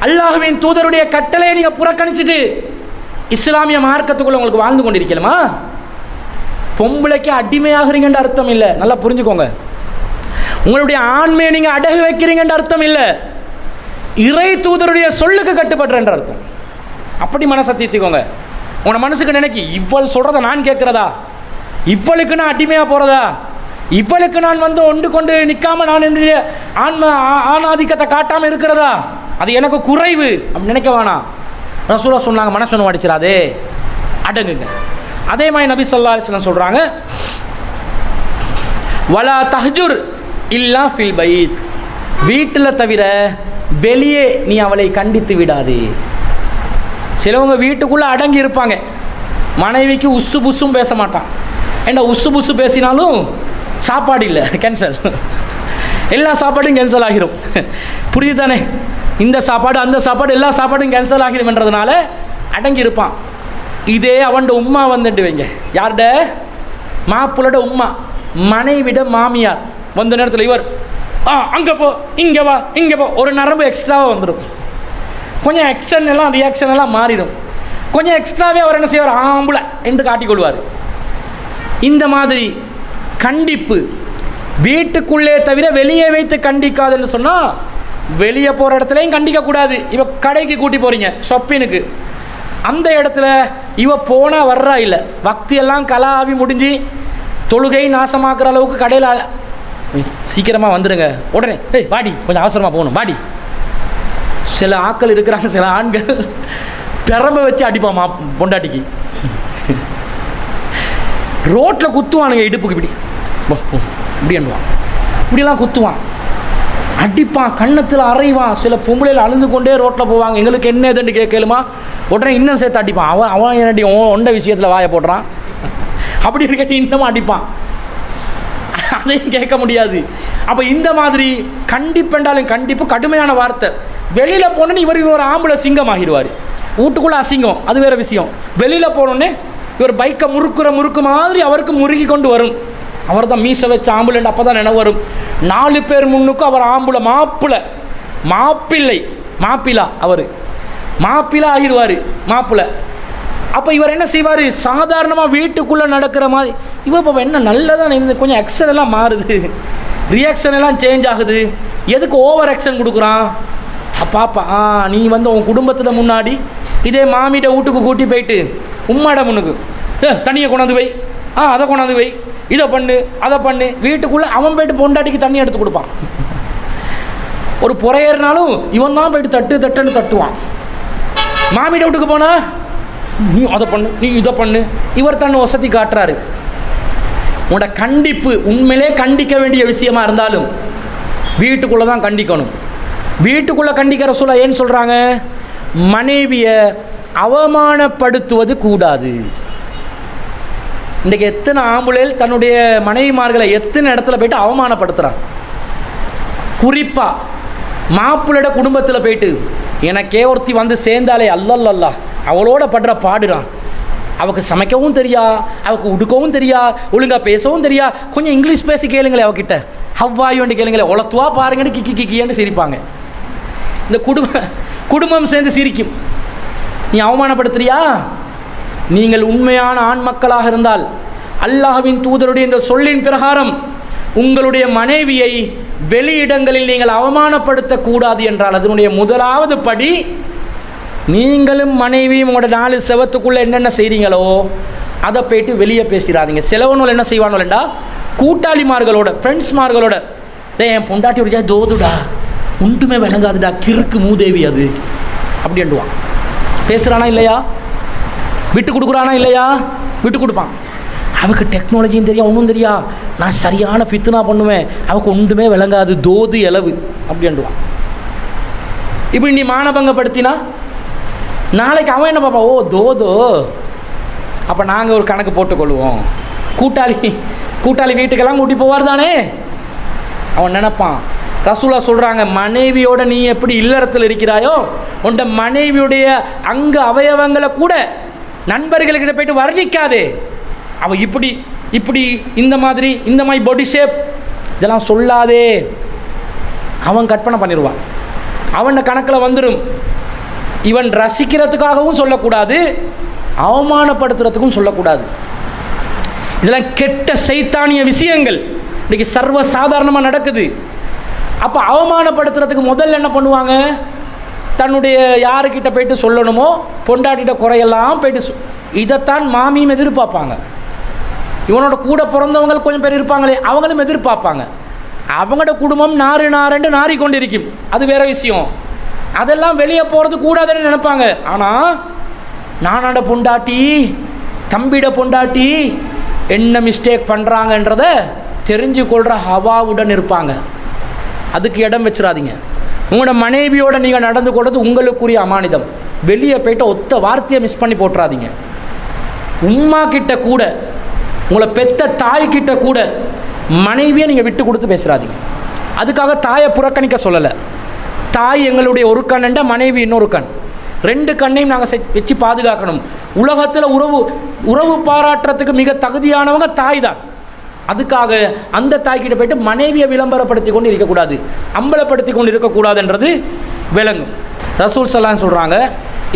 அல்லாஹ்வின் தூதருடைய கட்டளையை நீங்கள் புறக்கணிச்சிட்டு இஸ்லாமிய மார்க்கத்துக்குள்ள உங்களுக்கு வாழ்ந்து கொண்டிருக்கலாமா? பொம்பளைக்கு அடிமையாகிறீங்கன்ற அர்த்தம் இல்லை, நல்லா புரிஞ்சுக்கோங்க. உங்களுடைய ஆண்மையை நீங்கள் அடகு வைக்கிறீங்கன்ற அர்த்தம் இல்லை, இறை தூதருடைய சொல்லுக்கு கட்டுப்படுறன்ற அர்த்தம். அப்படி மனசை தீர்த்திக்கோங்க. உங்களோட மனசுக்கு நினைக்கி, இவ்வளவு சொல்கிறத நான் கேட்குறதா, இவ்வளுக்கு நான் அடிமையாக போகிறதா, இவ்வளுக்கு நான் ஒன்று கொண்டு நிற்காமல் நான் என்னுடைய ஆணாதிக்கத்தை காட்டாமல் இருக்கிறதா, அது எனக்கு குறைவு அப்படி நினைக்க வேணாம். ரசூலா சொன்னாங்க, மனசு ஒன்று அடிச்சிடாதே, அடங்குங்க. அதே மாதிரி நபி ஸல்லல்லாஹு அலைஹி வஸல்லம் சொல்கிறாங்க, வலா தஹ்ஜுர் இல்லா ஃபில் பைத், வீட்டில் தவிர வெளியே நீ அவளை கண்டித்து விடாதே. சிலவங்க வீட்டுக்குள்ளே அடங்கி இருப்பாங்க, மனைவிக்கு உசு புசும் பேச மாட்டான். ஏண்டா உசு புசு பேசினாலும் சாப்பாடு இல்லை, கேன்சல், எல்லா சாப்பாடும் கேன்சல் ஆகிரும். புரியுது தானே? இந்த சாப்பாடு அந்த சாப்பாடு எல்லா சாப்பாடும் கேன்சல் ஆகிரும்ன்றதுனால அடங்கி இருப்பான். இதே அவன்ட உம்மா வந்துட்டு வைங்க, யார்ட மாப்பிள்ளோட உம்மா, மனைவிட மாமியார் வந்த நேரத்தில் இவர் அங்கே போ இங்கே வா இங்கே போ, ஒரு நரம்பு எக்ஸ்ட்ராவாக வந்துடும். கொஞ்சம் ஆக்ஷன் எல்லாம் ரியாக்ஷன் எல்லாம் மாறிடும். கொஞ்சம் எக்ஸ்ட்ராவே அவர் என்ன செய்வார், ஆம்புல என்று காட்டிக்கொள்வார். இந்த மாதிரி கண்டிப்பு வீட்டுக்குள்ளே தவிர வெளியே வைத்து கண்டிக்காதுன்னு சொன்னால், வெளியே போகிற இடத்துலையும் கண்டிக்கக்கூடாது. இவ கடைக்கு கூட்டி போகிறீங்க ஷாப்பினுக்கு, அந்த இடத்துல இவ போனால் வர்றா இல்லை, பக்தியெல்லாம் கலாவி முடிஞ்சு தொழுகை நாசமாக்குற அளவுக்கு கடையில் சீக்கிரமாக வந்துடுங்க, உடனே ஏய் வாடி கொஞ்சம் அவசரமாக போகணும் வாடி. சில ஆட்கள் இருக்கிறாங்க, சில ஆண்கள் பெரம்ப வச்சு அடிப்பான் பொண்டாட்டிக்கு, ரோட்டில் குத்துவானுங்க, இடுப்புக்கு இப்படி இப்படி அனுவான், இப்படியெல்லாம் குத்துவான், அடிப்பான், கண்ணத்தில் அரைவான். சில பொம்பளையில் அழுந்து கொண்டே ரோட்டில் போவாங்க, எங்களுக்கு என்ன எதுன்னு கேட்கலுமா, உடனே இன்னும் சேர்த்து அடிப்பான். அவன் என்னடி ஒண்ட விஷயத்தில் வாயை போடுறான் அப்படி இருக்க இன்னமும் அடிப்பான், அதையும் கேட்க முடியாது. அப்போ இந்த மாதிரி கண்டிப்பென்றாலும் கண்டிப்பு கடுமையான வார்த்தை. வெளியில் போனோன்னு இவர் ஒரு ஆம்பளை சிங்கம் ஆகிடுவார், வீட்டுக்குள்ளே அசிங்கம் அது வேறு விஷயம். வெளியில் போனோன்னே இவர் பைக்கை முறுக்கு மாதிரி அவருக்கு முறுகி கொண்டு வரும். அவர் தான் மீசை வச்ச ஆம்புலண்ட், அப்போ தான் நினைவு வரும். 4 பேர் முன்னுக்கும் அவர் ஆம்புல மாப்பிள்ளை மாப்பிளா, அவர் மாப்பிளா ஆகிடுவார் மாப்பிள்ளை. அப்போ இவர் என்ன செய்வார், சாதாரணமாக வீட்டுக்குள்ளே நடக்கிற மாதிரி இவ இப்போ என்ன நல்லதான் இருந்தது, கொஞ்சம் ஆக்ஷன் எல்லாம் மாறுது, ரியாக்ஷன் எல்லாம் சேஞ்ச் ஆகுது, எதுக்கு ஓவர் ஆக்ஷன் கொடுக்குறான். பாப்பா நீ உன் குடும்பத்தில் முன்னாடி இதே மாமியிட வீட்டுக்கு கூட்டி போயிட்டு உம்மாட முன்னுக்கு தண்ணியை கொண்டாந்து வை, அதை கொண்டாந்து வை, இதை பண்ணு அதை பண்ணு, வீட்டுக்குள்ளே அவன் போயிட்டு பொண்டாட்டிக்கு தண்ணி எடுத்து கொடுப்பான். ஒரு புறையேறினாலும் இவன் தான் போயிட்டு தட்டுன்னு தட்டுவான். மாமியிட வீட்டுக்கு போனா நீ அதை பண்ணு நீ இதை பண்ணு, இவர் தன்னை வசதி காட்டுறாரு. உன்னோட கண்டிப்பு உண்மையிலே கண்டிக்க வேண்டிய விஷயமா இருந்தாலும் வீட்டுக்குள்ளே தான் கண்டிக்கணும். வீட்டுக்குள்ளே கண்டிக்கிற சொல்ல ஏன்னு சொல்கிறாங்க, மனைவியை அவமானப்படுத்துவது கூடாது. இன்றைக்கு எத்தனை ஆம்புலையில் தன்னுடைய மனைவிமார்களை எத்தனை இடத்துல போயிட்டு அவமானப்படுத்துகிறான். குறிப்பாக மாப்பிள்ளோட குடும்பத்தில் போயிட்டு எனக்கே ஒருத்தி வந்து சேர்ந்தாலே அல்லல்லல்லா அவளோட படுற பாடுறான். அவளுக்கு சமைக்கவும் தெரியா, அவளுக்கு உடுக்கவும் தெரியா, ஒழுங்காக பேசவும் தெரியா, கொஞ்சம் இங்கிலீஷ் பேசி கேளுங்களே அவகிட்ட, ஹவ்வாயோன்னு கேளுங்களே, உளத்துவா பாருங்கன்னு கிக்கின்னு சிரிப்பாங்க. இந்த குடும்பம் சேர்ந்து சிரிக்கும். நீ அவமானப்படுத்துறியா? நீங்கள் உண்மையான ஆண் மக்களாக இருந்தால் அல்லாஹ்வின் தூதருடைய இந்த சொல்லின் பிரகாரம் உங்களுடைய மனைவியை வெளியிடங்களில் நீங்கள் அவமானப்படுத்தக்கூடாது என்றால் அதனுடைய முதலாவது படி, நீங்களும் மனைவியும் உங்களோட 4 செவத்துக்குள்ளே என்னென்ன செய்கிறீங்களோ அதை போய்ட்டு வெளியே பேசிடாதீங்க. சிலவனும் என்ன செய்வானுலண்டா, கூட்டாளிமார்களோட ஃப்ரெண்ட்ஸ்மார்களோட என் பொண்டாட்டி ஒரு தோதுடா ஒன்றுமே விளங்காதுடா கிறுக்கு மூதேவி அது அப்படின்டுவான். பேசுகிறானா இல்லையா, விட்டு கொடுக்குறானா இல்லையா, விட்டு கொடுப்பான். அவனுக்கு டெக்னாலஜியும் தெரியா ஒன்றும் தெரியா, நான் சரியான ஃபித்னா பண்ணுவேன், அவனுக்கு ஒன்றுமே விளங்காது தோது இளவு அப்படின்டுவான். இப்படி நீ மானபங்கப்படுத்தினா நாளைக்கு அவன் என்ன பார்ப்பா, ஓ தோதோ, அப்போ நாங்கள் ஒரு கணக்கு போட்டுக்கொள்வோம். கூட்டாளி வீட்டுக்கெல்லாம் கூட்டி போவார் தானே, அவன் நினைப்பான் ரசூலா சொல்கிறாங்க, மனைவியோட நீ எப்படி இல்லறத்தில் இருக்கிறாயோ உண்ட மனைவியுடைய அங்கு அவயவங்களை கூட நண்பர்கள்கிட்ட போயிட்டு வர்ணிக்காதே. அவள் இப்படி இப்படி இந்த மாதிரி பாடி ஷேப் இதெல்லாம் சொல்லாதே. அவன் கற்பனை பண்ணிடுவான், அவன் கணக்கில் வந்துடும். இவன் ரசிக்கிறதுக்காகவும் சொல்லக்கூடாது, அவமானப்படுத்துறதுக்கும் சொல்லக்கூடாது. இதெல்லாம் கெட்ட சைத்தானிய விஷயங்கள் இன்றைக்கி சர்வ சாதாரணமாக நடக்குது. அப்போ அவமானப்படுத்துறதுக்கு முதல்ல என்ன பண்ணுவாங்க, தன்னுடைய யாருக்கிட்ட போயிட்டு சொல்லணுமோ பொண்டாட்டிட்ட குறையெல்லாம் போயிட்டு இதைத்தான் மாமியும் எதிர்பார்ப்பாங்க. இவனோட கூட பிறந்தவங்க கொஞ்சம் பேர் இருப்பாங்களே, அவங்களும் எதிர்பார்ப்பாங்க. அவங்களோட குடும்பம் நாறுண்டு நாறிக்கொண்டு இருக்கும், அது வேற விஷயம். அதெல்லாம் வெளியே போகிறது கூடாதுன்னு நினைப்பாங்க. ஆனால் நானோட பொண்டாட்டி தம்பிட பொண்டாட்டி என்ன மிஸ்டேக் பண்ணுறாங்கன்றத தெரிஞ்சு கொள்கிற ஹவாவுடன் இருப்பாங்க. அதுக்கு இடம் வச்சிடாதீங்க. உங்களோட மனைவியோடு நீங்கள் நடந்து கொள்வது உங்களுக்குரிய அமானிதம். வெளியே போய்ட்டு ஒத்த வார்த்தையை மிஸ் பண்ணி போட்டுறாதீங்க. உம்மா கிட்ட கூட, உங்களை பெத்த தாய்கிட்ட கூட மனைவியை நீங்கள் விட்டு கொடுத்து பேசுகிறாதீங்க. அதுக்காக தாயை புறக்கணிக்க சொல்லலை. தாய் எங்களுடைய ஒரு கண்ணண்ட மனைவி இன்னொரு கண், ரெண்டு கண்ணையும் நாங்கள் வச்சு பாதுகாக்கணும். உலகத்தில் உறவு பாராட்டுறதுக்கு மிக தகுதியானவங்க தாய் தான். அதுக்காக அந்த தாய்கிட்ட போய்ட்டு மனைவியை விளம்பரப்படுத்தி கொண்டு இருக்கக்கூடாது, அம்பலப்படுத்தி கொண்டு இருக்கக்கூடாதுன்றது விளங்கும். ரசூல் ஸல்லல்லாஹு சொல்கிறாங்க,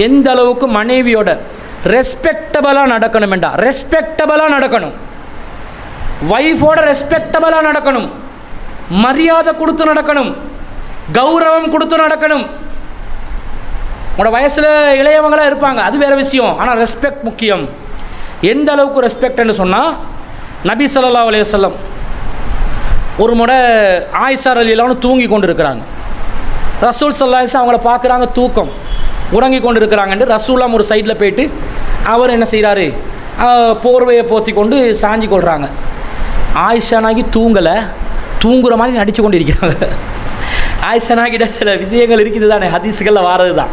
எந்த அளவுக்கு மனைவியோட ரெஸ்பெக்டபுளாக நடக்கணும் என்றா, ரெஸ்பெக்டபுளாக நடக்கணும். வைஃபோட ரெஸ்பெக்டபுளாக நடக்கணும், மரியாதை கொடுத்து நடக்கணும், கௌரவம் கொடுத்து நடக்கணும். உங்களோட வயசில் இளையவங்களாக இருப்பாங்க, அது வேறு விஷயம். ஆனால் ரெஸ்பெக்ட் முக்கியம். எந்த அளவுக்கு ரெஸ்பெக்ட்னு சொன்னால், நபி ஸல்லல்லாஹு அலைஹி வஸல்லம் ஒரு முறை ஆயிஷா ரலியல்லாஹு அன்ஹா தூங்கி கொண்டு இருக்கிறாங்க. ரசூல் ஸல்லல்லாஹு அலைஹி வஸல்லம் அவங்கள பார்க்குறாங்க, தூக்கம் உறங்கி கொண்டு இருக்கிறாங்கன்ட்டு ரசூல்லாம் ஒரு சைடில் போயிட்டு அவர் என்ன செய்கிறாரு, போர்வையை போற்றி கொண்டு சாஞ்சி கொள்கிறாங்க. ஆயிஷானாகி தூங்கலை, தூங்குற மாதிரி நடித்து கொண்டு இருக்கிறாங்க. ஆயிஷானாகிட்ட சில விஷயங்கள் இருக்குது தானே, ஹதீஸுகளில் வாரது தான்.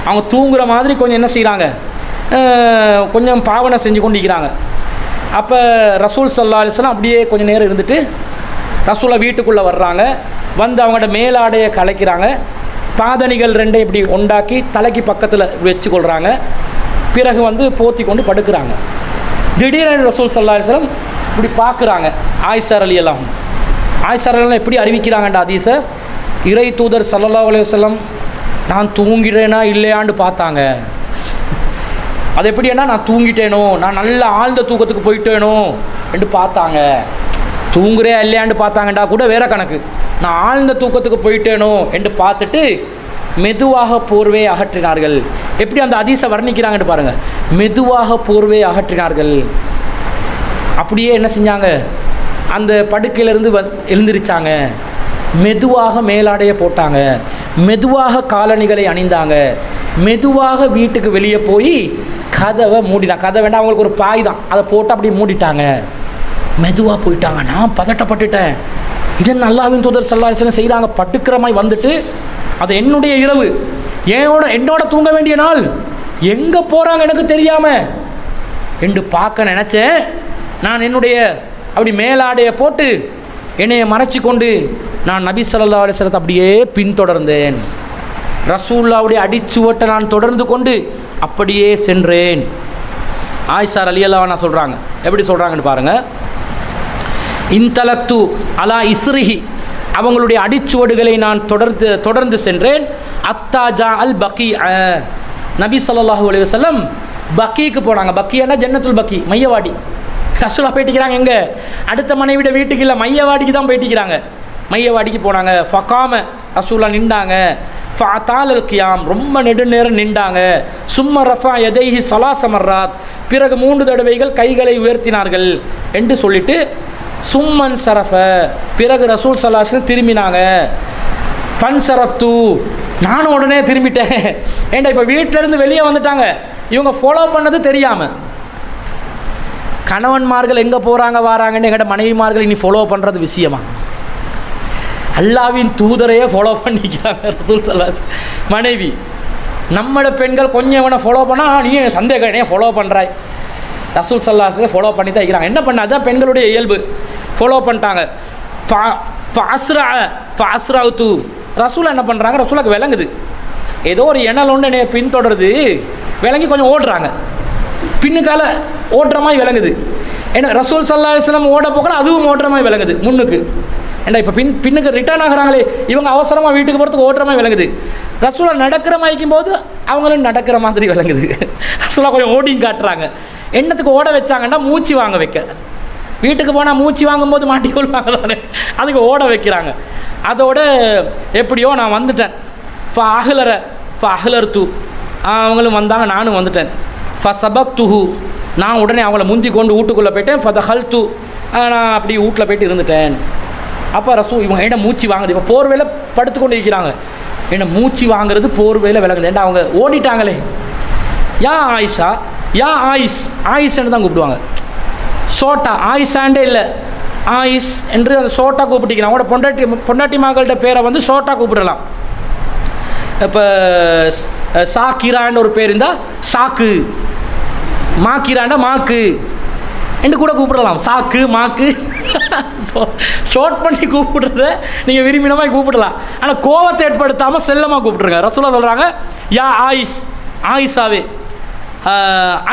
அவங்க தூங்குற மாதிரி கொஞ்சம் என்ன செய்கிறாங்க, கொஞ்சம் பாவனை செஞ்சு கொண்டு இருக்கிறாங்க. அப்போ ரசூல் ஸல்லல்லாஹு அலைஹி வஸல்லம் அப்படியே கொஞ்சம் நேரம் இருந்துட்டு ரசூலை வீட்டுக்குள்ளே வர்றாங்க. வந்து அவங்களோட மேலாடையை கலைக்கிறாங்க, பாதணிகள் ரெண்டை இப்படி உண்டாக்கி தலைக்கு பக்கத்தில் வச்சு கொள்கிறாங்க. பிறகு வந்து போற்றி கொண்டு படுக்கிறாங்க. திடீரென ரசூல் ஸல்லல்லாஹு அலைஹி வஸல்லம் இப்படி பார்க்குறாங்க. ஆயிஷா ரலியல்லாஹு அன்ஹா, ஆயிஷா ரலியல்லாஹு எப்படி அறிவிக்கிறாங்கன்ற ஹதீஸை, இறை தூதர் ஸல்லல்லாஹு அலைஹி வஸல்லம் நான் தூங்கிறேனா இல்லையான்னு பார்த்தாங்க. அது எப்படின்னா, நான் தூங்கிட்டேனோ, நான் நல்ல ஆழ்ந்த தூக்கத்துக்கு போயிட்டேனோ என்று பார்த்தாங்க. தூங்குறே இல்லையான்னு பார்த்தாங்கண்டா கூட வேற கணக்கு. நான் ஆழ்ந்த தூக்கத்துக்கு போயிட்டேனோ என்று பார்த்துட்டு மெதுவாக போர்வை அகற்றினார்கள். எப்படி அந்த ஹதீஸை வர்ணிக்கிறாங்கன்னு பாருங்கள். மெதுவாக போர்வை அகற்றினார்கள். அப்படியே என்ன செஞ்சாங்க, அந்த படுக்கையிலிருந்து எழுந்திருச்சாங்க. மெதுவாக மேலாடையை போட்டாங்க, மெதுவாக காலணிகளை அணிந்தாங்க, மெதுவாக வீட்டுக்கு வெளியே போய் கதவை மூடினாங்க. கதை வேண்டாம், அவங்களுக்கு ஒரு பாய் தான், அதை போட்டு அப்படியே மூடிட்டாங்க. மெதுவாக போயிட்டாங்க. நான் பதட்டப்பட்டுட்டேன். இதன் அல்லாஹ்வின் தூதர் ஸல்லல்லாஹு அலைஹி வஸல்லம் செய்கிறாங்க. பட்டுக்கிற மாதிரி வந்துட்டு, அது என்னுடைய இரவு, என்னோட தூங்க வேண்டிய நாள், எங்கே போகிறாங்க எனக்கு தெரியாமல் என்று பார்க்க நினச்சேன். நான் என்னுடைய அப்படி மேலாடையை போட்டு என்னையை மறைச்சி கொண்டு நான் நபி ஸல்லல்லாஹு அலைஹி வஸல்லம் அப்படியே பின்தொடர்ந்தேன். ரசூலுல்லாஹ்வுடைய அடிச்சுவட்டை நான் தொடர்ந்து கொண்டு அப்படியே சென்றேன். ஆயிஷா ரலியல்லாஹு அன்ஹா சொல்கிறாங்க, எப்படி சொல்கிறாங்கன்னு பாருங்கள். இன்தலக்து அலா இஸ்ரிஹி, அவங்களுடைய அடிச்சுவடுகளை நான் தொடர்ந்து சென்றேன். அத்தாஜா அல் பக்கி, நபி ஸல்லல்லாஹு அலைஹி வஸல்லம் பக்கிக்கு போனாங்க. பக்கியானா ஜன்னத்துல் பக்கி, மையவாடி. ரசூலா போயிட்டுக்கிறாங்க எங்கே, அடுத்த மனைவிட வீட்டுக்கு இல்லை, மையவாடிக்கு தான் போயிட்டுக்கிறாங்க. மையவாடிக்கு போனாங்க. ஃபகாம, ரசூலா நின்றாங்க. ஃபஅதாலல் கியாம், ரொம்ப நெடுநேரம் நின்றாங்க. சும்ம ரஃபா யதைஹி ஸலாஸ மர்ராத், பிறகு 3 தடவைகள் கைகளை உயர்த்தினார்கள் என்று சொல்லிட்டு சும்மன் சரஃப, பிறகு ரசூல் ஸல்லல்லாஹு அலைஹி வஸல்லம் திரும்பினாங்க. ஃபன் சரஃப்து, நானும் உடனே திரும்பிட்டேன். ஏண்டா இப்போ வீட்டிலேருந்து வெளியே வந்துட்டாங்க, இவங்க ஃபாலோ பண்ணது தெரியாமல். கணவன்மார்கள் எங்கே போகிறாங்க வராங்கன்னு எங்கள்கிட்ட மனைவிமார்கள் இனி ஃபாலோ பண்ணுறது விஷயமா? அல்லாஹ்வின் தூதரையே ஃபாலோ பண்ணிக்கிறாங்க ரசூல் ஸல்லல்லாஹு அலைஹி வஸல்லம் மனைவி. நம்மளோட பெண்கள் கொஞ்சம் இவனை ஃபாலோ பண்ணால் நீ சந்தேகம் என்னையே ஃபாலோ பண்ணுறாய். ரசூல் ஸல்லல்லாஹு அலைஹி வஸல்லம் ஃபாலோ பண்ணி தான் இருக்கிறாங்க. என்ன பண்ண, அதுதான் பெண்களுடைய இயல்பு. ஃபாலோ பண்ணிட்டாங்க. ஃபாஸ்ராவுத்து. ரசூலா என்ன பண்ணுறாங்க, ரசூலாக்கு விளங்குது ஏதோ ஒரு எண்ணல் ஒன்று என்னை பின்தொடருது, விளங்கி கொஞ்சம் ஓடுறாங்க, பின்னுக்கால ஓடுற மாதிரி விளங்குது. ஏன்னா ரசூல் ஸல்லல்லாஹு அலைஹி வஸல்லம் ஓட போக்கில் அதுவும் ஓடுற மாதிரி விளங்குது முன்னுக்கு. ஏன்னா இப்போ பின்னுக்கு ரிட்டர்ன் ஆகிறாங்களே இவங்க அவசரமாக வீட்டுக்கு போகிறதுக்கு ஓடுற மாதிரி விளங்குது. ரசூலா நடக்கிற மாதிரிக்கும் போது அவங்களும் நடக்கிற மாதிரி விளங்குது. ரசூலா கொஞ்சம் ஓடியும் காட்டுறாங்க. என்னத்துக்கு ஓட வச்சாங்கன்னா மூச்சு வாங்க வைக்க. வீட்டுக்கு போனால் மூச்சு வாங்கும்போது மாட்டிக்கொள்வாங்க தானே, அதுக்கு ஓட வைக்கிறாங்க. அதோட எப்படியோ நான் வந்துட்டேன். அஹ்லர் தூ, அவங்களும் வந்தாங்க, நானும் வந்துட்டேன். சபக்துஹு, நான் உடனே அவங்கள முந்தி கொண்டு வீட்டுக்குள்ளே போயிட்டேன். ஃபதஹல் தூ, நான் அப்படி வீட்டில் போயிட்டு இருந்துட்டேன். அப்போ இவங்க என்ன மூச்சு வாங்குது, இப்போ போர்வேல படுத்துக்கொண்டு இருக்கிறாங்க, என்ன மூச்சு வாங்குறது போர்வேல விளங்குது. ஏன்னா அவங்க ஓடிட்டாங்களே. யா ஆயிஷா, யா ஆயிஸ், ஆயிஸ்ன்னு தான் கூப்பிடுவாங்க. சோட்டா, ஆயிஷாண்டே இல்லை, ஆயிஸ் என்று அந்த சோட்டா கூப்பிட்டிக்கிறாங்க. அவங்களோட பொண்டாட்டி மகள்கிட்ட பேரை வந்து சோட்டா கூப்பிடலாம். இப்போ சாக்கிரான்னு ஒரு பேர் இருந்தால் சாக்கு, மாக்கிராண்டா மாக்கு என்று கூட கூப்பிடலாம். சாக்கு மாக்கு ஷார்ட் பண்ணி கூப்பிடுறத நீங்கள் விரும்பினமாக கூப்பிடலாம். ஆனால் கோவத்தை ஏற்படுத்தாமல் செல்லமாக கூப்பிட்ருங்க. ரசூலா சொல்கிறாங்க, யா ஆயிஸ், ஆயிஷாவே,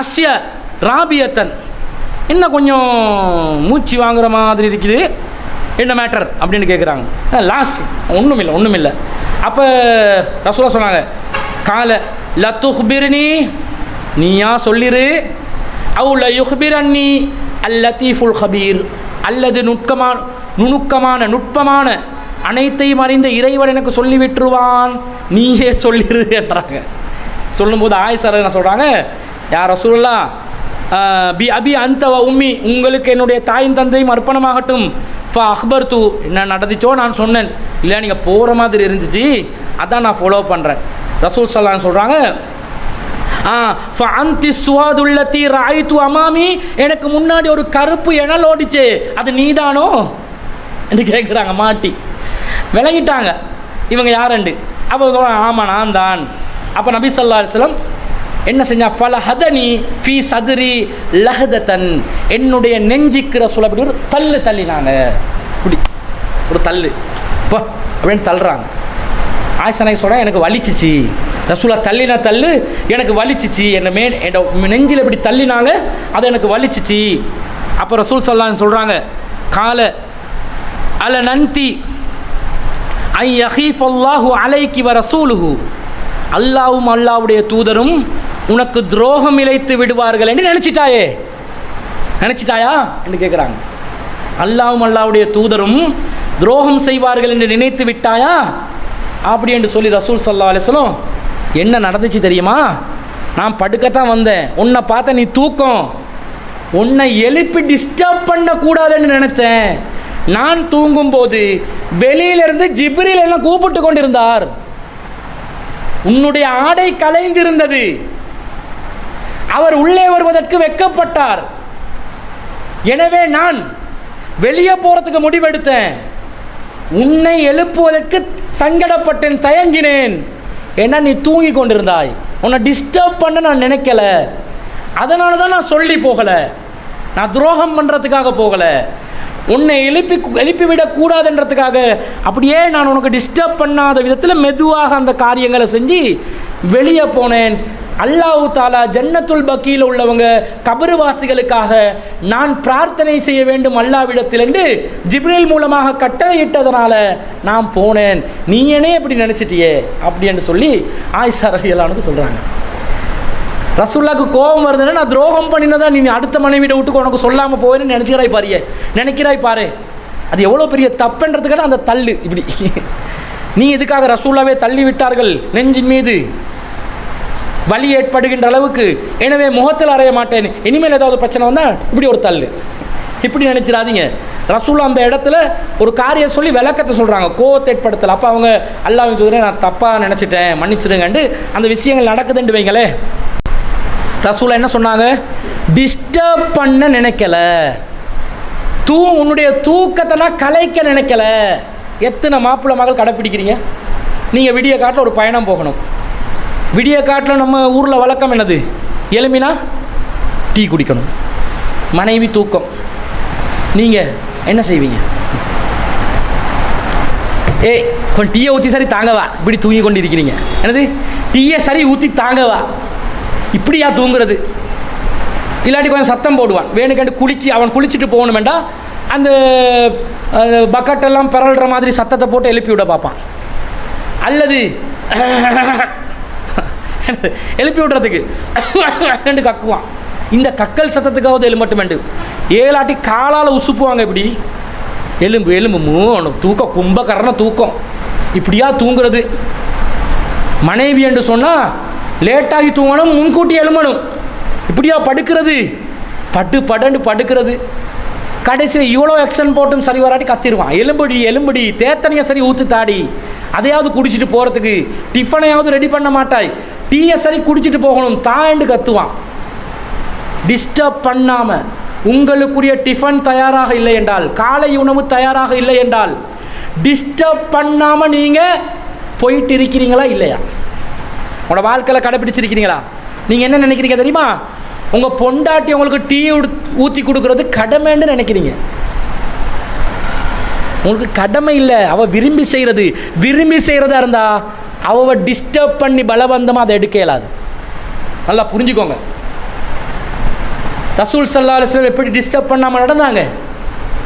அஸ்ய ராபியத்தன், இன்னும் கொஞ்சம் மூச்சு வாங்குற மாதிரி இருக்குது, என்ன மேட்டர் அப்படின்னு கேட்குறாங்க. லாஸ்ட் ஒன்றும் இல்லை. அப்போ ரசூலா சொன்னாங்க, கால லத்துஹ்பிர்னி, நீயா சொல்லிரு, அவு லயுஹ்பிரன்னி அல் லத்தீஃபுல் ஹபீர், அல்லது நுட்பமான அனைத்தையும் அறிந்த இறைவன் எனக்கு சொல்லி விட்டுருவான், நீயே சொல்லிரு என்றாங்க. சொல்லும்போது ஆயிஷா என்ன சொல்கிறாங்க, யார் ரசூலுல்லாஹ், பி அபி அந்த உம்மி, உங்களுக்கு என்னுடைய தாயின் தந்தையும் அர்ப்பணமாகட்டும். அக்பர் தூ, என்ன நடந்துச்சோ நான் சொன்னேன், இல்லை நீங்கள் போகிற மாதிரி இருந்துச்சு, அதான் நான் ஃபாலோ பண்ணுறேன். ரசூல் ஸல்லல்லாஹு சொல்கிறாங்க, ஃபஅன்தி சுவாதுல்லதி ரஅய்து அமாமி, எனக்கு முன்னாடி ஒரு கருப்பு எணல் ஓடிச்சு, அது நீதானோ என்று கேட்குறாங்க. மாட்டி விளங்கிட்டாங்க இவங்க யாருண்டு. அப்போ சொல்கிறாங்க, ஆமாம் நான் தான். அப்போ நபி ஸல்லல்லாஹு அலைஹி வஸல்லம் என்ன செஞ்சா, ஃபலஹதனி ஃபீ சதுரி லஹதத்தன், என்னுடைய நெஞ்சிக்கிற சொல்ல அப்படி ஒரு தள்ளினாங்க. இப்படி ஒரு தள்ளு இப்போ அப்படின்னு தள்ளுறாங்க. ஆயிஷா நாயகி சொல்கிறாங்க, எனக்கு வலிச்சிச்சு, ரசூலா தள்ளின தள்ளு எனக்கு வலிச்சிச்சு, என் நெஞ்சில் இப்படி தள்ளினாங்க, அது எனக்கு வலிச்சிச்சு. அப்போ ரசூல் ஸல்லல்லாஹு சொல்கிறாங்க, கால அல நந்தி ஐ யஹீஃபல்லாஹு அலைக்கி வ ரசூலுஹு, அல்லாஹ்வும் அல்லாஹ்வுடைய தூதரும் உனக்கு துரோகம் இழைத்து விடுவார்கள் என்று நினைச்சிட்டாயா என்று கேட்குறாங்க. அல்லாஹ்வும் அல்லாஹ்வுடைய தூதரும் துரோகம் செய்வார்கள் என்று நினைத்து விட்டாயா அப்படி என்று சொல்லி ரசூல் ஸல்லல்லாஹு அலைஹி வஸல்லம், என்ன நடந்துச்சு தெரியுமா, நான் படுக்கத்தான் வந்தேன், உன்னை பார்த்த நீ தூக்கம், உன்னை எழுப்பி டிஸ்டர்ப் பண்ணக்கூடாதுன்னு நினச்சேன். நான் தூங்கும்போது வெளியிலிருந்து ஜிப்ரீல் எல்லாம் கூப்பிட்டு கொண்டிருந்தார், உன்னுடைய ஆடை கலைந்திருந்தது, அவர் உள்ளே வருவதற்கு வெட்கப்பட்டார். எனவே நான் வெளியே போகிறதுக்கு முடிவெடுத்தேன், உன்னை எழுப்புவதற்கு சங்கடப்பட்டேன், தயங்கினேன். ஏன்னா நீ தூங்கி கொண்டிருந்தாய், உன்னை டிஸ்டர்ப் பண்ண நான் நினைக்கல, அதனால தான் நான் சொல்லி போகலை, நான் துரோகம் பண்ணுறதுக்காக போகலை, உன்னை எழுப்பிவிடக்கூடாதுன்றதுக்காக அப்படியே நான் உனக்கு டிஸ்டர்ப் பண்ணாத விதத்தில் மெதுவாக அந்த காரியங்களை செஞ்சு வெளியே போனேன். அல்லாஹ் தாலா ஜன்னத்துல் பக்கீல உள்ளவங்க கபருவாசிகளுக்காக நான் பிரார்த்தனை செய்ய வேண்டும் அல்லாஹ்விடத்தில் என்று ஜிப்ரீல் மூலமாக கட்டளையிட்டதனால நான் போனேன், நீ என்னே எப்படி நினச்சிட்டியே அப்படி என்று சொல்லி ஆயிஷா ரலியல்லாஹு சொல்கிறாங்க. ரசூலுல்லாஹ்க்கு கோபம் வருதுன்னா, நான் துரோகம் பண்ணினதா நீ அடுத்த மனைவிட வீட்டுக்கு உனக்கு சொல்லாமல் போவேன்னு நினைக்கிறாய் பாரு, அது எவ்வளோ பெரிய தப்புன்றதுக்காக அந்த தள்ளு இப்படி. நீ எதுக்காக ரசூலுல்லாஹ்வே தள்ளி விட்டார்கள் நெஞ்சின் மீது வலி ஏற்படுகின்ற அளவுக்கு, எனவே முகத்தில் அறைய மாட்டேன், இனிமேல் ஏதாவது பிரச்சனை வந்தால் இப்படி ஒரு தள்ளு, இப்படி நினைச்சிடாதீங்க. ரசூலுல்லாஹ் அந்த இடத்துல ஒரு காரியம் சொல்லி விளக்கத்தை சொல்கிறாங்க, கோவத்தை ஏற்படுத்தலை. அப்போ அவங்க அல்லாஹ்வின் தூதரே நான் தப்பாக நினச்சிட்டேன், மன்னிச்சிடுங்கண்டு அந்த விஷயங்கள் நடக்குதுன்னு வைங்களே. ரசூலுல்லாஹ் என்ன சொன்னாங்க, டிஸ்டர்ப் பண்ண நினைக்கல, உன்னுடைய தூக்கத்தை நான் கலைக்க நினைக்கல. எத்தனை மாப்பிள்ளை மகள் கடைப்பிடிக்கிறீங்க நீங்கள்? விடிய காட்டில் ஒரு பயணம் போகணும், விடிய காட்டில் நம்ம ஊரில் வழக்கம் என்னது, எலுமினா டீ குடிக்கணும், மனைவி தூக்கம், நீங்கள் என்ன செய்வீங்க? கொஞ்சம் டீயை ஊற்றி சரி தாங்கவா, இப்படி தூங்கி கொண்டு இருக்கிறீங்க. என்னது டீயை சரி ஊற்றி தாங்கவா, இப்படியா தூங்குறது? இல்லாட்டி கொஞ்சம் சத்தம் போடுவான் வேணுக்கண்டு அவன் குளிச்சுட்டு போகணும் வேண்டாம், அந்த பக்கெட்டெல்லாம் பிறல்ற மாதிரி சத்தத்தை போட்டு எழுப்பி விட பார்ப்பான். அல்லது எழுப்பி விடுறதுக்கு ரெண்டு கக்குவான். இந்த கக்கல் சத்தத்துக்காவது எலும்பட்டும் வேண்டும். ஏழாட்டி காலால் உசுப்புவாங்க. இப்படி எலும்பு எலும்பு மூணு தூக்கம், கும்பகரண தூக்கம். இப்படியா தூங்குறது? மனைவி என்று சொன்னால் லேட்டாகி தூங்கணும், முன்கூட்டி எழுமணும். இப்படியா படுக்கிறது? படண்டு படுக்கிறது. கடைசியில் இவ்வளோ எக்ஷன் போட்டும் சரி வராட்டி கத்திடுவான். எலும்படி தேத்தனையை சரி ஊற்று தாடி, அதையாவது குடிச்சிட்டு போகிறதுக்கு, டிஃபனையாவது ரெடி பண்ண மாட்டாய், டீயை சரி குடிச்சிட்டு போகணும் தாண்டு கத்துவான். டிஸ்டர்ப் பண்ணாமல் உங்களுக்குரிய டிஃபன் தயாராக இல்லை என்றால், காலை உணவு தயாராக இல்லை என்றால், டிஸ்டர்ப் பண்ணாமல் நீங்கள் போயிட்டு இருக்கிறீங்களா இல்லையா? உங்களோட வாழ்க்கையில் கடைப்பிடிச்சிருக்கிறீங்களா? நீங்கள் என்ன நினைக்கிறீங்க தெரியுமா? உங்கள் பொண்டாட்டி உங்களுக்கு டீ ஊற்றி கொடுக்குறது கடமைன்னு நினைக்கிறீங்க. உங்களுக்கு கடமை இல்லை, அவள் விரும்பி செய்கிறதா இருந்தால் அவள் டிஸ்டர்ப் பண்ணி பலவந்தமாக அதை எடுக்க இயலாது. நல்லா புரிஞ்சுக்கோங்க. ரசூல் ஸல்லல்லாஹு அலைஹி வஸல்லம் எப்படி டிஸ்டர்ப் பண்ணாமல் நடந்தாங்க?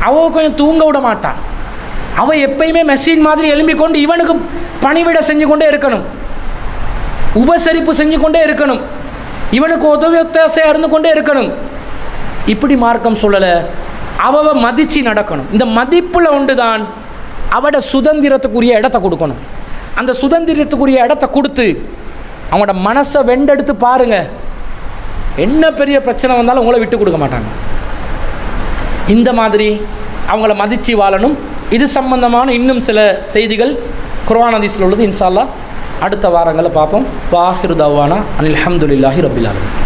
அவள் கொஞ்சம் தூங்க விட மாட்டான். அவள் எப்பயுமே மெஷின் மாதிரி எழும்பிக் கொண்டு இவனுக்கு பணிவிட செஞ்சு கொண்டே இருக்கணும், உபசரிப்பு செஞ்சு கொண்டே இருக்கணும், இவனுக்கு உதவி ஒத்தாசையாக இருந்து கொண்டே இருக்கணும். இப்படி மார்க்கம் சொல்லலை. அவ மதித்து நடக்கணும். இந்த மதிப்பில் ஒன்று தான் அவட சுதந்திரத்துக்குரிய இடத்த கொடுக்கணும். அந்த சுதந்திரத்துக்குரிய இடத்த கொடுத்து அவங்களோட மனசை வெண்டெடுத்து பாருங்கள். என்ன பெரிய பிரச்சனை வந்தாலும் உங்களை விட்டு கொடுக்க மாட்டாங்க. இந்த மாதிரி அவங்கள மதித்து வாழணும். இது சம்பந்தமான இன்னும் சில செய்திகள் குர்ஆன் ஹதீஸில் உள்ளது. இன்ஷா அல்லாஹ் அடுத்த வாரங்களில் பார்ப்போம். வாஹிரு தவானா அனில் ஹம்துலில்லாஹி ரப்பில் ஆலமீன்.